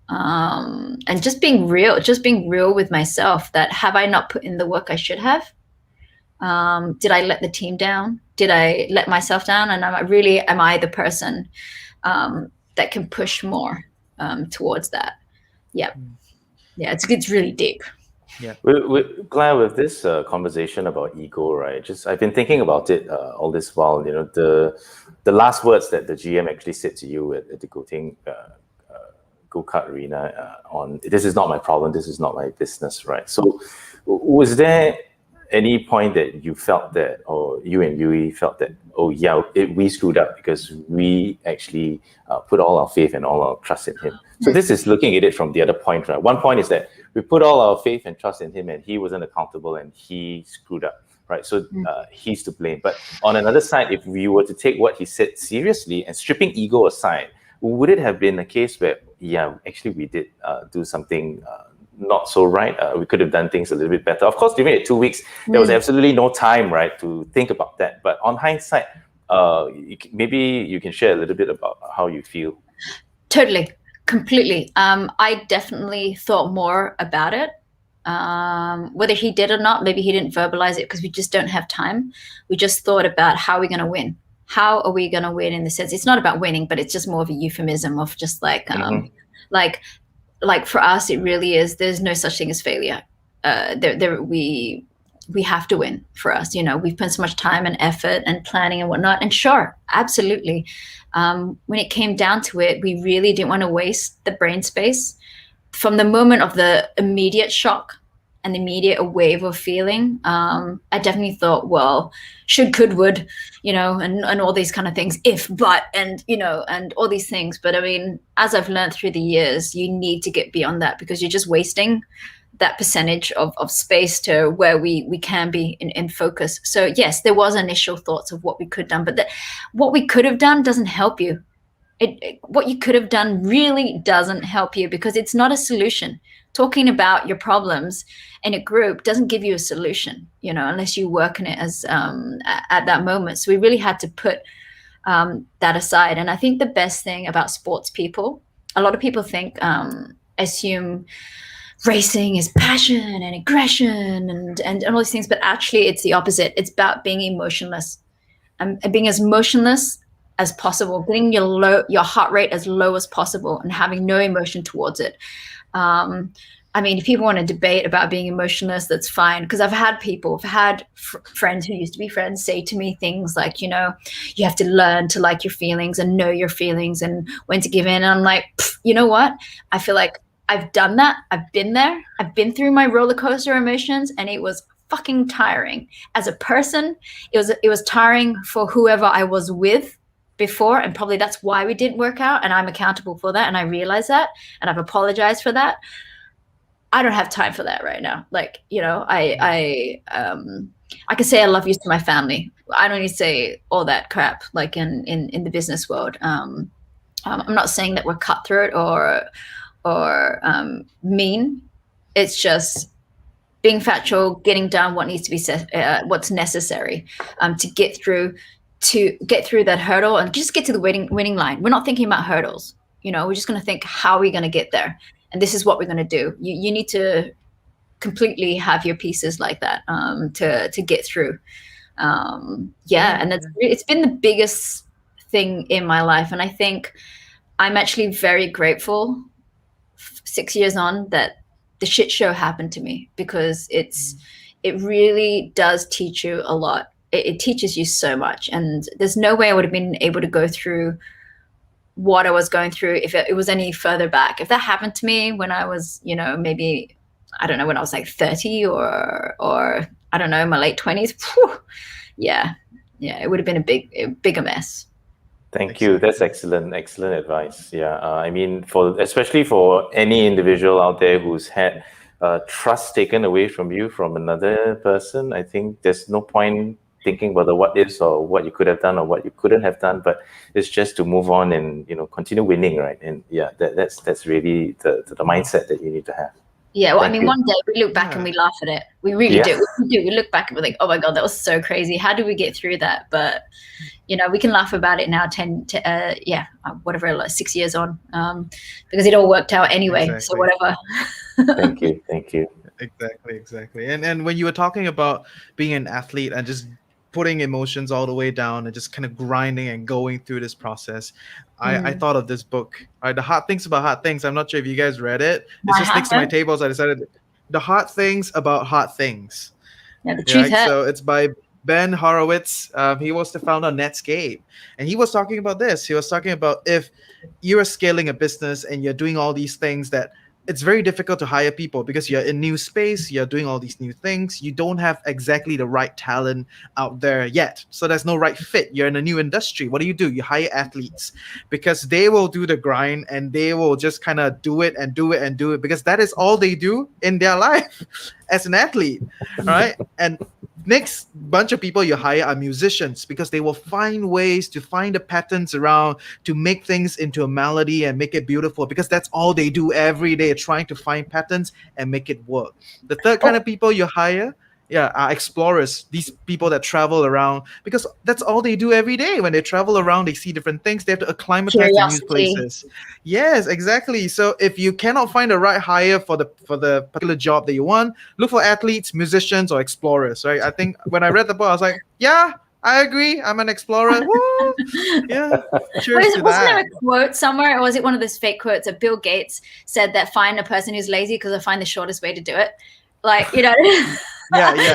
And just being real with myself, that have I not put in the work I should have? Did I let the team down? Did I let myself down? And am I the person that can push more towards that? Yeah. It's really deep. Yeah. Glad with this conversation about ego, right? I've been thinking about it all this while. You know, the last words that the GM actually said to you at the Karting Arena on, this is not my problem, this is not my business, right? So was there any point that you felt that, or you and Yui felt that, oh yeah, we screwed up because we actually put all our faith and all our trust in him? So this is looking at it from the other point, right? One point is that we put all our faith and trust in him and he wasn't accountable and he screwed up, right? So he's to blame. But on another side, if we were to take what he said seriously and stripping ego aside, would it have been a case where, yeah, actually we did do something not so right? We could have done things a little bit better. Of course, during the 2 weeks, there was absolutely no time, right, to think about that. But on hindsight, maybe you can share a little bit about how you feel. Totally, completely. I definitely thought more about it. Whether he did or not, maybe he didn't verbalize it because we just don't have time. We just thought about how we're going to win. How are we going to win, in the sense, it's not about winning, but it's just more of a euphemism of just like for us, it really is, there's no such thing as failure. We have to win for us. You know, we've put so much time and effort and planning and whatnot. And sure, absolutely. When it came down to it, we really didn't want to waste the brain space. From the moment of the immediate shock and the immediate wave of feeling, I definitely thought, well, should, could, would, you know, and all these kind of things, if, but, and, you know, and all these things. But I mean, as I've learned through the years, you need to get beyond that, because you're just wasting that percentage of space to where we can be in focus. So yes, there was initial thoughts of what we could have done, but what we could have done doesn't help you. What you could have done really doesn't help you, because it's not a solution. Talking about your problems in a group doesn't give you a solution, you know, unless you work in it as at that moment. So we really had to put that aside. And I think the best thing about sports people, a lot of people assume racing is passion and aggression and all these things, but actually it's the opposite. It's about being emotionless and being as motionless as possible, getting your heart rate as low as possible and having no emotion towards it. I mean, if people want to debate about being emotionless, that's fine. Because I've had friends who used to be friends say to me things like, you know, you have to learn to like your feelings and know your feelings and when to give in. And I'm like, you know what? I feel like I've done that. I've been there. I've been through my roller coaster emotions, and it was fucking tiring. As a person, it was tiring for whoever I was with before, and probably that's why we didn't work out, and I'm accountable for that, and I realize that, and I've apologized for that. I don't have time for that right now. Like, you know, I can say I love you to my family. I don't need to say all that crap like in the business world. I'm not saying that we're cutthroat or mean. It's just being factual, getting done what needs to be said, what's necessary to get through that hurdle and just get to the winning line. We're not thinking about hurdles. You know, we're just going to think, how are we going to get there? And this is what we're going to do. You need to completely have your pieces like that to get through. And it's been the biggest thing in my life. And I think I'm actually very grateful 6 years on that the shit show happened to me, because it really does teach you a lot. It teaches you so much. And there's no way I would have been able to go through what I was going through if it was any further back. If that happened to me when I was, you know, maybe, I don't know, when I was like 30 or I don't know, my late 20s, yeah, it would have been a bigger mess. Thank you. That's excellent advice. Yeah, I mean, especially for any individual out there who's had trust taken away from you from another person, I think there's no point thinking about the what ifs or what you could have done or what you couldn't have done, but it's just to move on and, you know, continue winning, right? And yeah, that's really the mindset that you need to have. Yeah, well, I Thank mean, you. one day we look back and we laugh at it. We really do. We do. We look back and we're like, oh my God, that was so crazy. How did we get through that? But, we can laugh about it now, 6 years on, because it all worked out anyway. Exactly. So whatever. Thank you. Thank you. Exactly. And when you were talking about being an athlete and just putting emotions all the way down and just kind of grinding and going through this process, I thought of this book, The Hard Things About Hard Things. I'm not sure if you guys read it. It's just next to my table, so I decided The Hard Things About Hard Things. Yeah, the truth hurts. So it's by Ben Horowitz. He was the founder of Netscape, and he was talking about this. He was talking about if you're scaling a business and you're doing all these things, that it's very difficult to hire people because you're in new space, you're doing all these new things, you don't have exactly the right talent out there yet. So there's no right fit. You're in a new industry. What do? You hire athletes because they will do the grind and they will just kind of do it because that is all they do in their life as an athlete, right? And next bunch of people you hire are musicians because they will find ways to find the patterns around to make things into a melody and make it beautiful because that's all they do every day, trying to find patterns and make it work. The third kind of people you hire are explorers, these people that travel around because that's all they do every day. When they travel around, they see different things, they have to acclimatize to new places. Yes, exactly. So if you cannot find the right hire for the particular job that you want, look for athletes, musicians, or explorers, right? I think when I read the book, I was like, yeah, I agree, I'm an explorer. Woo! Yeah, cheers to that. Wasn't there a quote somewhere, or was it one of those fake quotes that Bill Gates said that find a person who's lazy because I find the shortest way to do it? Like, Yeah,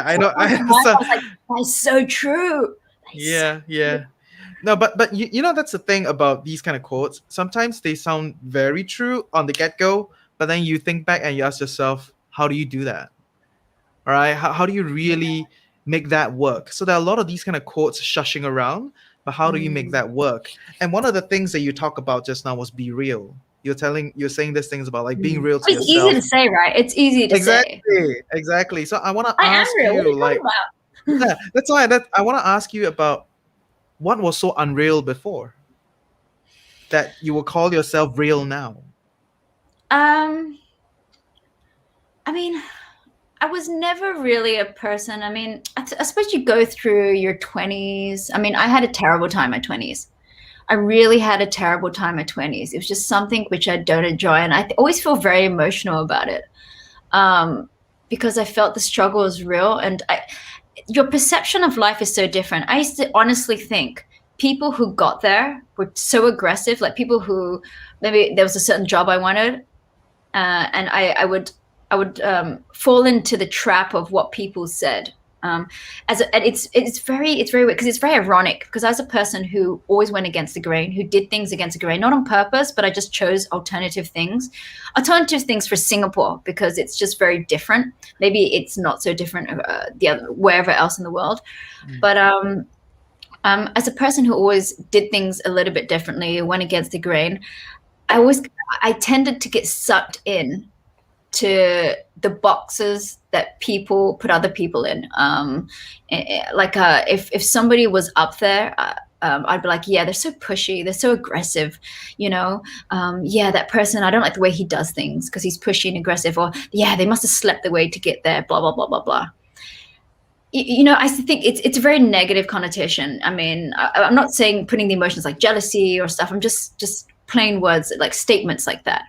I know. I was like, that's so true. Yeah. No, but you know that's the thing about these kind of quotes. Sometimes they sound very true on the get-go, but then you think back and you ask yourself, how do you do that? All right, how do you really make that work? So there are a lot of these kind of quotes shushing around, but how do you make that work? And one of the things that you talk about just now was be real. You're saying these things about like being real to yourself. It's easy to say, right? It's easy to say. Exactly. So I want to ask you, like, that's why I want to ask you about what was so unreal before that you will call yourself real now. I mean, I was never really a person. I mean, I suppose you go through your 20s. I mean, I had a terrible time at 20s. I really had a terrible time at 20s. It was just something which I don't enjoy. And I always feel very emotional about it because I felt the struggle was real. And your perception of life is so different. I used to honestly think people who got there were so aggressive, like people who maybe there was a certain job I wanted and I would fall into the trap of what people said. It's very weird because it's very ironic because I was a person who always went against the grain, who did things against the grain, not on purpose, but I just chose alternative things for Singapore because it's just very different. Maybe it's not so different wherever else in the world, but as a person who always did things a little bit differently, went against the grain, I tended to get sucked in to the boxes that people put other people in. If somebody was up there, I'd be like, yeah, they're so pushy, they're so aggressive, that person, I don't like the way he does things because he's pushy and aggressive, or yeah, they must have slept the way to get there, blah, blah, blah, blah, blah. I think it's a very negative connotation. I mean, I'm not saying putting the emotions like jealousy or stuff. I'm just plain words, like statements like that.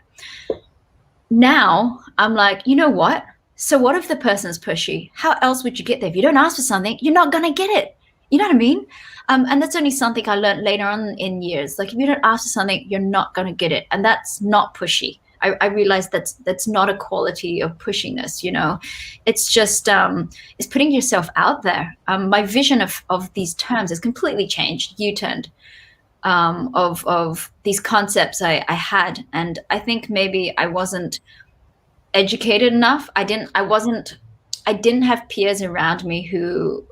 Now I'm like, you know what? So what if the person's pushy? How else would you get there? If you don't ask for something, you're not going to get it. You know what I mean? And that's only something I learned later on in years. Like if you don't ask for something, you're not going to get it. And that's not pushy. I realized that's not a quality of pushiness, It's just, it's putting yourself out there. My vision of these terms has completely changed, U-turned. Of these concepts I had, and I think maybe I wasn't educated enough. I didn't have peers around me who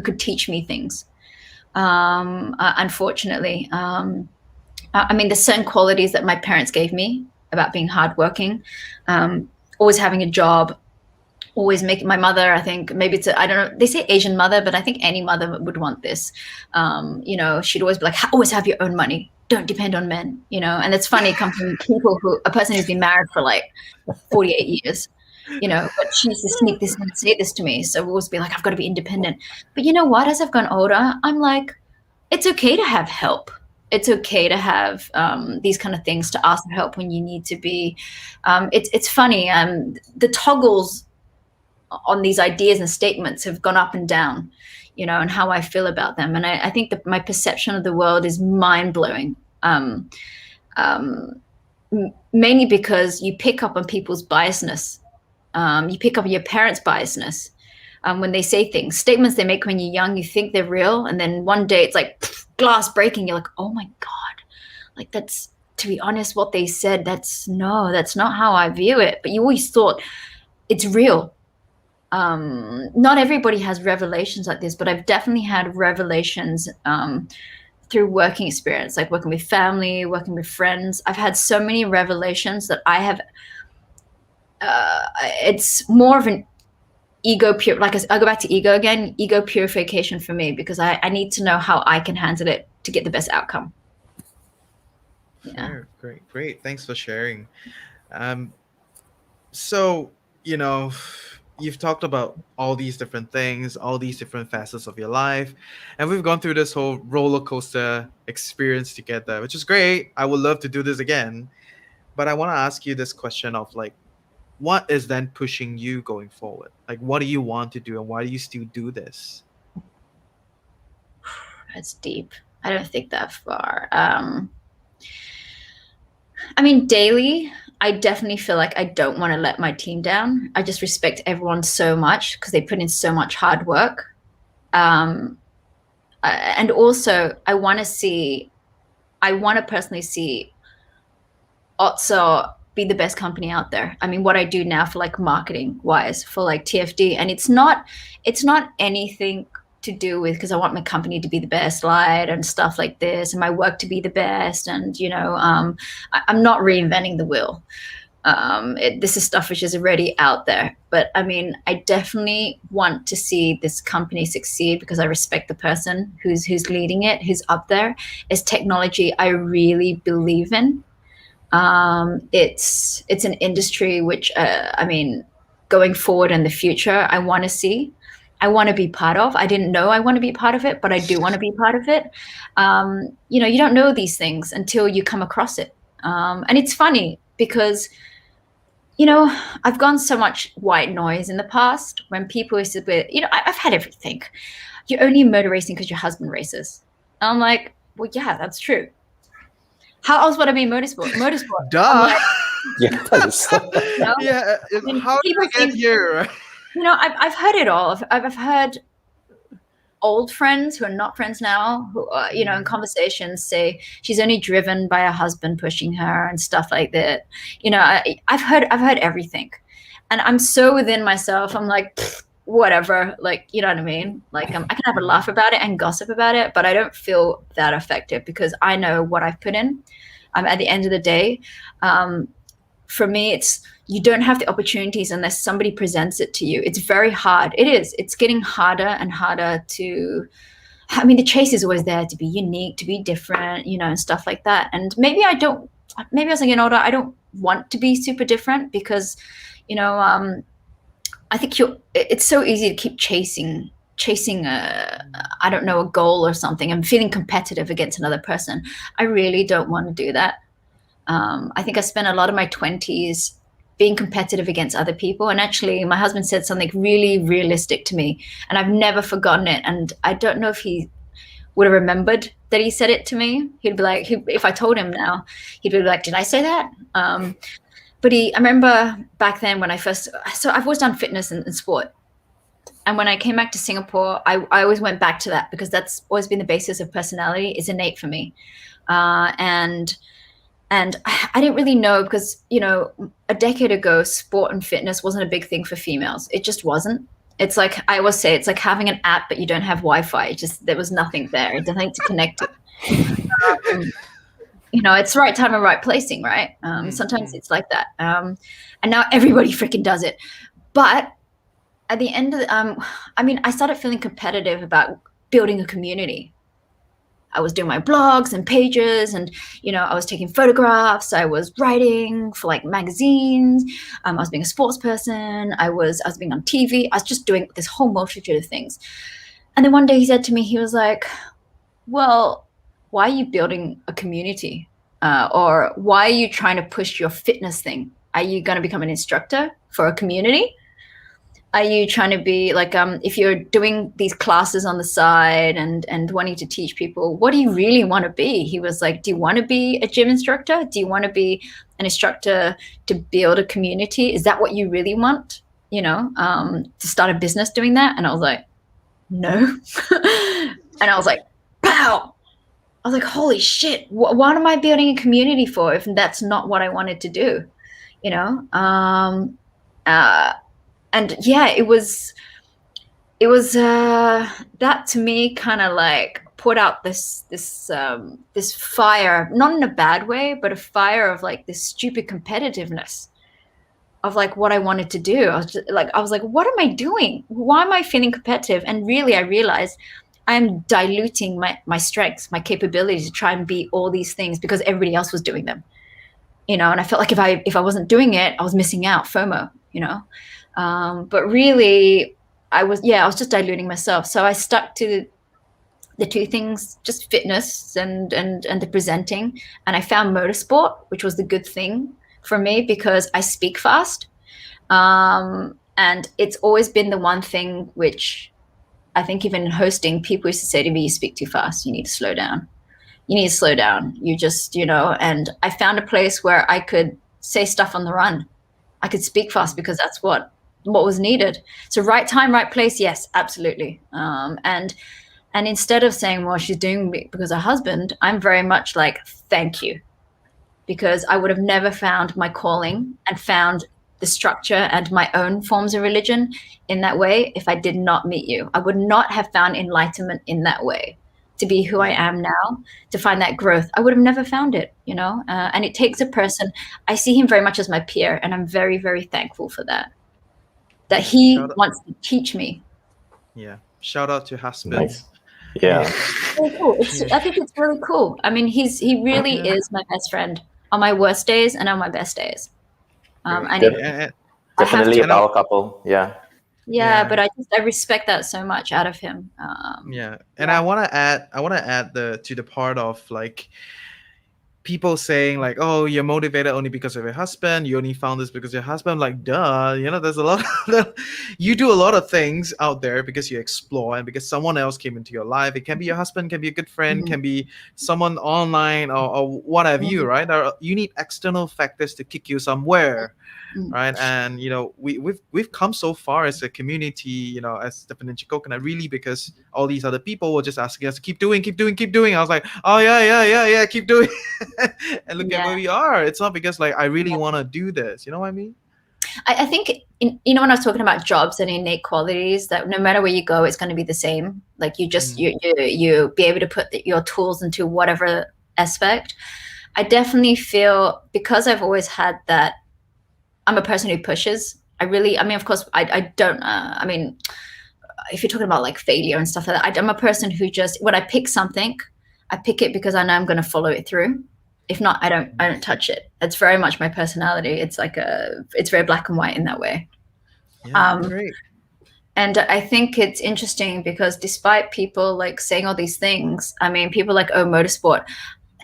could teach me things. Unfortunately, I mean, there's certain qualities that my parents gave me about being hardworking, always having a job, always making. My mother, I think maybe I don't know, they say Asian mother, but I think any mother would want this. She'd always be like, always have your own money, don't depend on men, and it's funny, it comes from a person who's been married for like 48 years, but she used to sneak this and say this to me. So we'll always be like, I've got to be independent. But you know what? As I've gone older, I'm like, it's okay to have help. It's okay to have these kind of things, to ask for help when you need to be. It's funny. The toggles on these ideas and statements have gone up and down, and how I feel about them. And I think that my perception of the world is mind-blowing. Mainly because you pick up on people's biasness. You pick up on your parents' biasness when they say things, statements they make when you're young. You think they're real, and then one day it's like glass breaking. You're like, oh my God, like that's, to be honest, what they said. That's not how I view it. But you always thought it's real. Not everybody has revelations like this, but I've definitely had revelations through working experience, like working with family, working with friends. I've had so many revelations that I have. It's more of an ego like I go back to ego again, ego purification for me, because I need to know how I can handle it to get the best outcome. Yeah. Great. Thanks for sharing. So, you've talked about all these different things, all these different facets of your life, and we've gone through this whole roller coaster experience together, which is great. I would love to do this again, but I want to ask you this question of like, what is then pushing you going forward? Like, what do you want to do, and why do you still do this? That's deep. I don't think that far. I mean, daily, I definitely feel like I don't want to let my team down. I just respect everyone so much because they put in so much hard work. And also, I want to personally see Otso be the best company out there. I mean, what I do now for like marketing wise for like TFD, and it's not anything to do with, because I want my company to be the best light and stuff like this, and my work to be the best. And, I'm not reinventing the wheel. This is stuff which is already out there. But I mean, I definitely want to see this company succeed because I respect the person who's leading it, who's up there. It's technology I really believe in. It's an industry which, going forward in the future, I want to see. I want to be part of. I didn't know I want to be part of it, but I do want to be part of it. You don't know these things until you come across it. And it's funny because, I've gone so much white noise in the past when people used to be, I've had everything. You're only motor racing because your husband races. And I'm like, well, yeah, that's true. How else would I be in motorsport? Duh. Like, Yeah. Yeah. How did we get here? I've heard it all. I've heard old friends who are not friends now, who are, in conversations say she's only driven by her husband pushing her and stuff like that. I've heard everything, and I'm so within myself. I'm like, whatever, like, you know what I mean? Like, I can have a laugh about it and gossip about it, but I don't feel that affected because I know what I've put in. At the end of the day, for me, you don't have the opportunities unless somebody presents it to you. It's very hard. It is. It's getting harder and harder the chase is always there to be unique, to be different, and stuff like that. And maybe as I get older, I don't want to be super different because, I think it's so easy to keep chasing a goal or something and feeling competitive against another person. I really don't want to do that. I think I spent a lot of my 20s being competitive against other people. And actually, my husband said something really realistic to me, and I've never forgotten it. And I don't know if he would have remembered that he said it to me. He'd be like, if I told him now, he'd be like, did I say that? But I remember back then when so I've always done fitness and sport. And when I came back to Singapore, I always went back to that because that's always been the basis of personality. It's innate for me. And I didn't really know because, a decade ago, sport and fitness wasn't a big thing for females. It just wasn't. It's like, I always say, it's like having an app, but you don't have Wi-Fi. There was nothing there. It's nothing to connect to. It's right time and right placing, right? Sometimes it's like that. And now everybody freaking does it. But at the end of I started feeling competitive about building a community. I was doing my blogs and pages, and I was taking photographs, I was writing for like magazines, I was being a sports person, I was being on TV, I was just doing this whole multitude of things. And then one day he said to me, he was like, well, why are you building a community? Or why are you trying to push your fitness thing? Are you going to become an instructor for a community? Are you trying to be like, if you're doing these classes on the side and wanting to teach people, what do you really want to be? He was like, do you want to be a gym instructor? Do you want to be an instructor to build a community? Is that what you really want? To start a business doing that? And I was like, no. And I was like, pow. I was like, holy shit, what am I building a community for if that's not what I wanted to do? And yeah, it was that to me kind of like put out this fire, not in a bad way, but a fire of like this stupid competitiveness of like what I wanted to do. I was like, what am I doing? Why am I feeling competitive? And really, I realized I'm diluting my strengths, my capabilities to try and be all these things because everybody else was doing them. And I felt like if I wasn't doing it, I was missing out, FOMO. But really, I was just diluting myself. So I stuck to the two things, just fitness and the presenting. And I found motorsport, which was the good thing for me because I speak fast. And it's always been the one thing which I think even in hosting, people used to say to me, you speak too fast. You need to slow down. You just, and I found a place where I could say stuff on the run. I could speak fast because that's what was needed. So right time, right place. Yes, absolutely. And instead of saying, well, she's doing it because her husband, I'm very much like, thank you. Because I would have never found my calling and found the structure and my own forms of religion in that way if I did not meet you. I would not have found enlightenment in that way to be who I am now, to find that growth. I would have never found it, and it takes a person. I see him very much as my peer, and I'm very, very thankful for that he wants to teach me. Yeah. Shout out to husband. Nice. Yeah. Really cool. I think it's really cool. I mean, he really is my best friend on my worst days and on my best days. Definitely a power couple. Yeah. Yeah, but I respect that so much out of him. And I want to add to the part of like people saying like, oh, you're motivated only because of your husband. You only found this because of your husband. Like, duh, there's a lot. You do a lot of things out there because you explore and because someone else came into your life. It can be your husband, can be a good friend, can be someone online or what have you, right? You need external factors to kick you somewhere. Right. And we've come so far as a community, as the Peninsula Coconut, really because all these other people were just asking us to keep doing. I was like, oh yeah, keep doing. And look at where we are. It's not because like I really want to do this, you know what I mean? I think when I was talking about jobs and innate qualities, that no matter where you go, it's going to be the same. Like you just you be able to put your tools into whatever aspect. I definitely feel because I've always had that. I'm a person who pushes. Of course, I don't, if you're talking about like failure and stuff like that, I'm a person who just, when I pick something, I pick it because I know I'm going to follow it through. If not, I don't touch it. That's very much my personality. It's like it's very black and white in that way. Yeah, great. And I think it's interesting because despite people like saying all these things, people like, oh, motorsport.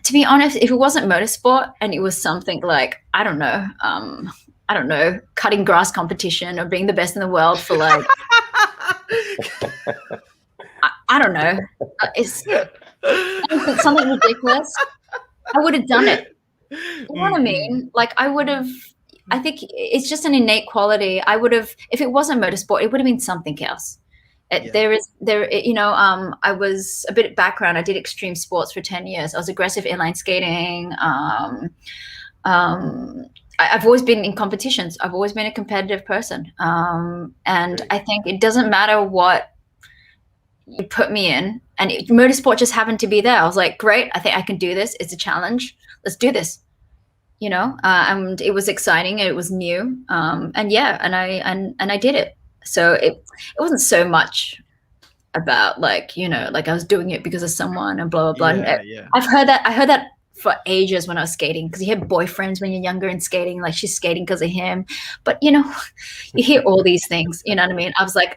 To be honest, if it wasn't motorsport and it was something like, I don't know, cutting grass competition or being the best in the world for like, I don't know. It's something ridiculous. I would have done it. You know what I mean? Like I think it's just an innate quality. I would have, if it wasn't motorsport, it would have been something else. I was a bit of background. I did extreme sports for 10 years. I was aggressive inline skating. I've always been in competitions. I've always been a competitive person. And I think it doesn't matter what you put me in. And motorsport just happened to be there. I was like, great, I think I can do this. It's a challenge. Let's do this. And it was exciting. It was new. And I did it. So it wasn't so much about like, you know, like I was doing it because of someone and blah blah blah. Yeah. I heard that for ages when I was skating, because you have boyfriends when you're younger and skating, like she's skating because of him. But you know, you hear all these things, you know what I mean? I was like,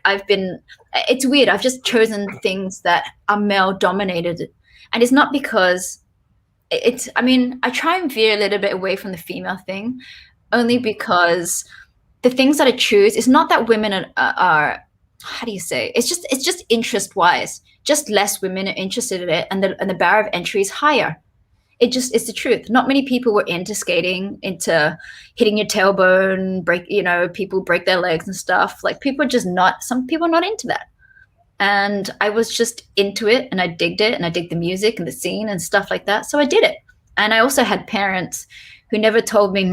it's weird. I've just chosen things that are male dominated. And it's not because I try and veer a little bit away from the female thing, only because the things that I choose is not that women are how do you say? It's just interest wise. Just less women are interested in it, and the barrier of entry is higher. It's the truth. Not many people were into skating, into hitting your tailbone, people break their legs and stuff. Like some people are not into that. And I was just into it, and I digged it, and I dig the music and the scene and stuff like that. So I did it. And I also had parents who never told me,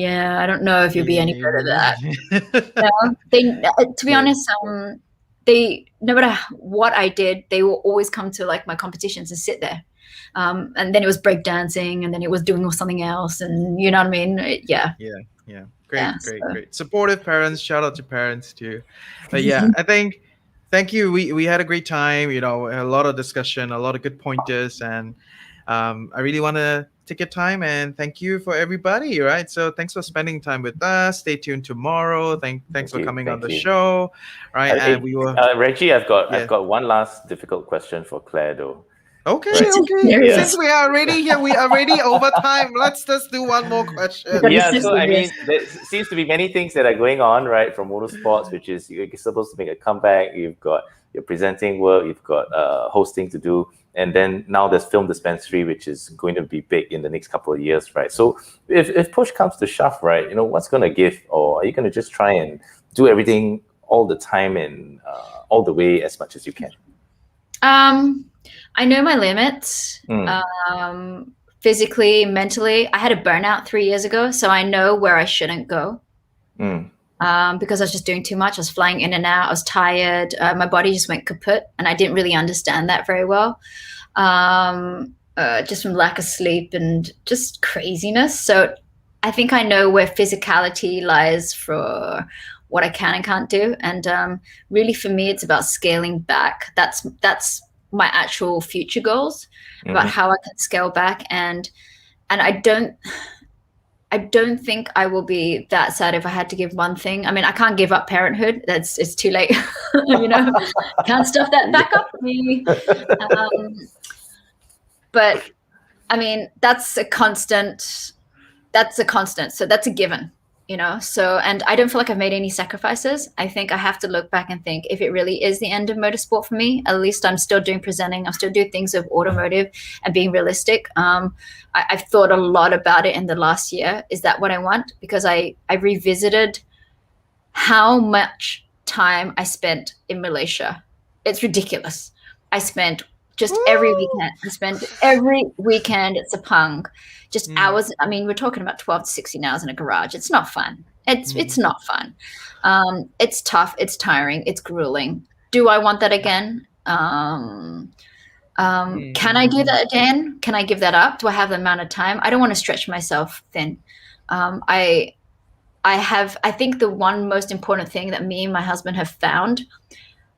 I don't know if you'll be any good at that. To be honest, they, no matter what I did, they will always come to like my competitions and sit there. And then it was breakdancing, and then it was doing something else, and you know what I mean? Yeah. Great. Supportive parents. Shout out to parents too. But yeah, I think, thank you. We had a great time. You know, a lot of discussion, a lot of good pointers, and I really want to take your time and thank you for everybody. Right. So thanks for spending time with us. Stay tuned tomorrow. Thanks for coming on the show. Right. And we will. Reggie, I've got one last difficult question for Claire though. Okay. Yeah. Since we are already here, we are already over time. Let's just do one more question. Yeah, so I mean, there seems to be many things that are going on, right, from motorsports, which is you're supposed to make a comeback. You've got your presenting work, you've got hosting to do, and then now there's Film Dispensary, which is going to be big in the next couple of years, right? So if push comes to shove, right, you know, what's going to give, or are you going to just try and do everything all the time and all the way as much as you can? I know my limits, physically, mentally. I had a burnout 3 years ago, so I know where I shouldn't go because I was just doing too much. I was flying in and out. I was tired. My body just went kaput, and I didn't really understand that very well, just from lack of sleep and just craziness. So I think I know where physicality lies for what I can and can't do. And really, for me, it's about scaling back. That's my actual future goals, about how I can scale back, and I don't think I will be that sad if I had to give one thing. I mean, I can't give up parenthood. It's too late. You know, can't stuff that back up for me. But I mean, that's a constant. So that's a given. You know, so, and I don't feel like I've made any sacrifices. I think I have to look back and think, if it really is the end of motorsport for me, at least I'm still doing presenting. I'm still doing things of automotive and being realistic. I've thought a lot about it in the last year. Is that what I want? Because I revisited how much time I spent in Malaysia. It's ridiculous. I spent just every weekend. I spent every weekend at Sepang. Just hours. I mean, we're talking about 12 to 16 hours in a garage. It's not fun. It's not fun. It's tough. It's tiring. It's grueling. Do I want that again? Can I do that again? Can I give that up? Do I have the amount of time? I don't want to stretch myself thin. I think the one most important thing that me and my husband have found,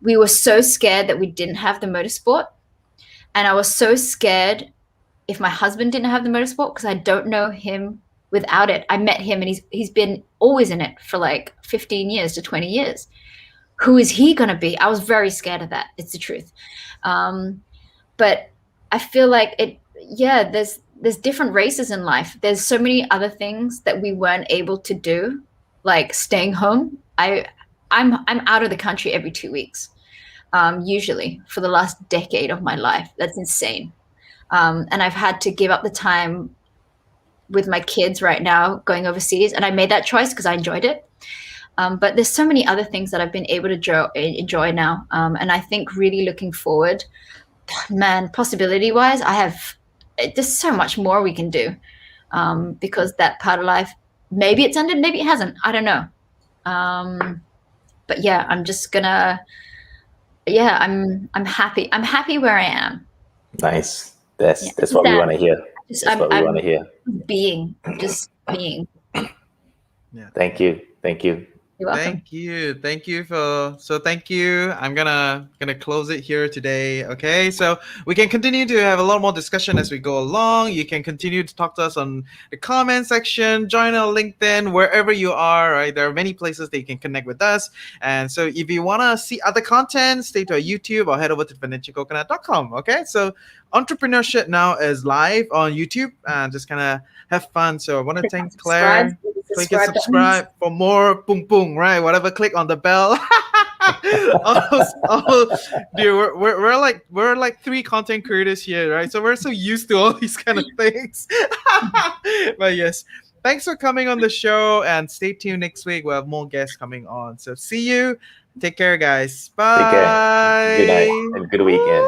we were so scared that we didn't have the motorsport. And I was so scared if my husband didn't have the motorsport, because I don't know him without it. I met him, and he's been always in it for like 15 years to 20 years. Who is he going to be? I was very scared of that. It's the truth. But I feel like there's different races in life. There's so many other things that we weren't able to do, like staying home. I'm out of the country every 2 weeks, usually for the last decade of my life. That's insane. And I've had to give up the time with my kids right now going overseas. And I made that choice because I enjoyed it. But there's so many other things that I've been able to enjoy now. And I think really looking forward, man, possibility wise, there's so much more we can do, because that part of life, maybe it's ended, maybe it hasn't. I don't know. But yeah, I'm just gonna, I'm happy. I'm happy where I am. Nice. That's what we want to hear. That's what we want to hear. Just being. Yeah. Thank you. You're welcome. Thank you. Thank you thank you. I'm gonna close it here today. Okay. So we can continue to have a lot more discussion as we go along. You can continue to talk to us on the comment section, join our LinkedIn, wherever you are, right? There are many places that you can connect with us. And so if you wanna see other content, stay to our YouTube or head over to financialcoconut.com. Okay. So Entrepreneurshit now is live on YouTube and just kinda have fun. So I want to thank Claire. Click and subscribe for more boom boom, right? Whatever, click on the bell. Dude, we're like 3 content creators here, right? So we're so used to all these kind of things. But yes, thanks for coming on the show and stay tuned next week. We'll have more guests coming on. So see you. Take care, guys. Bye. Take care. Good night and good weekend.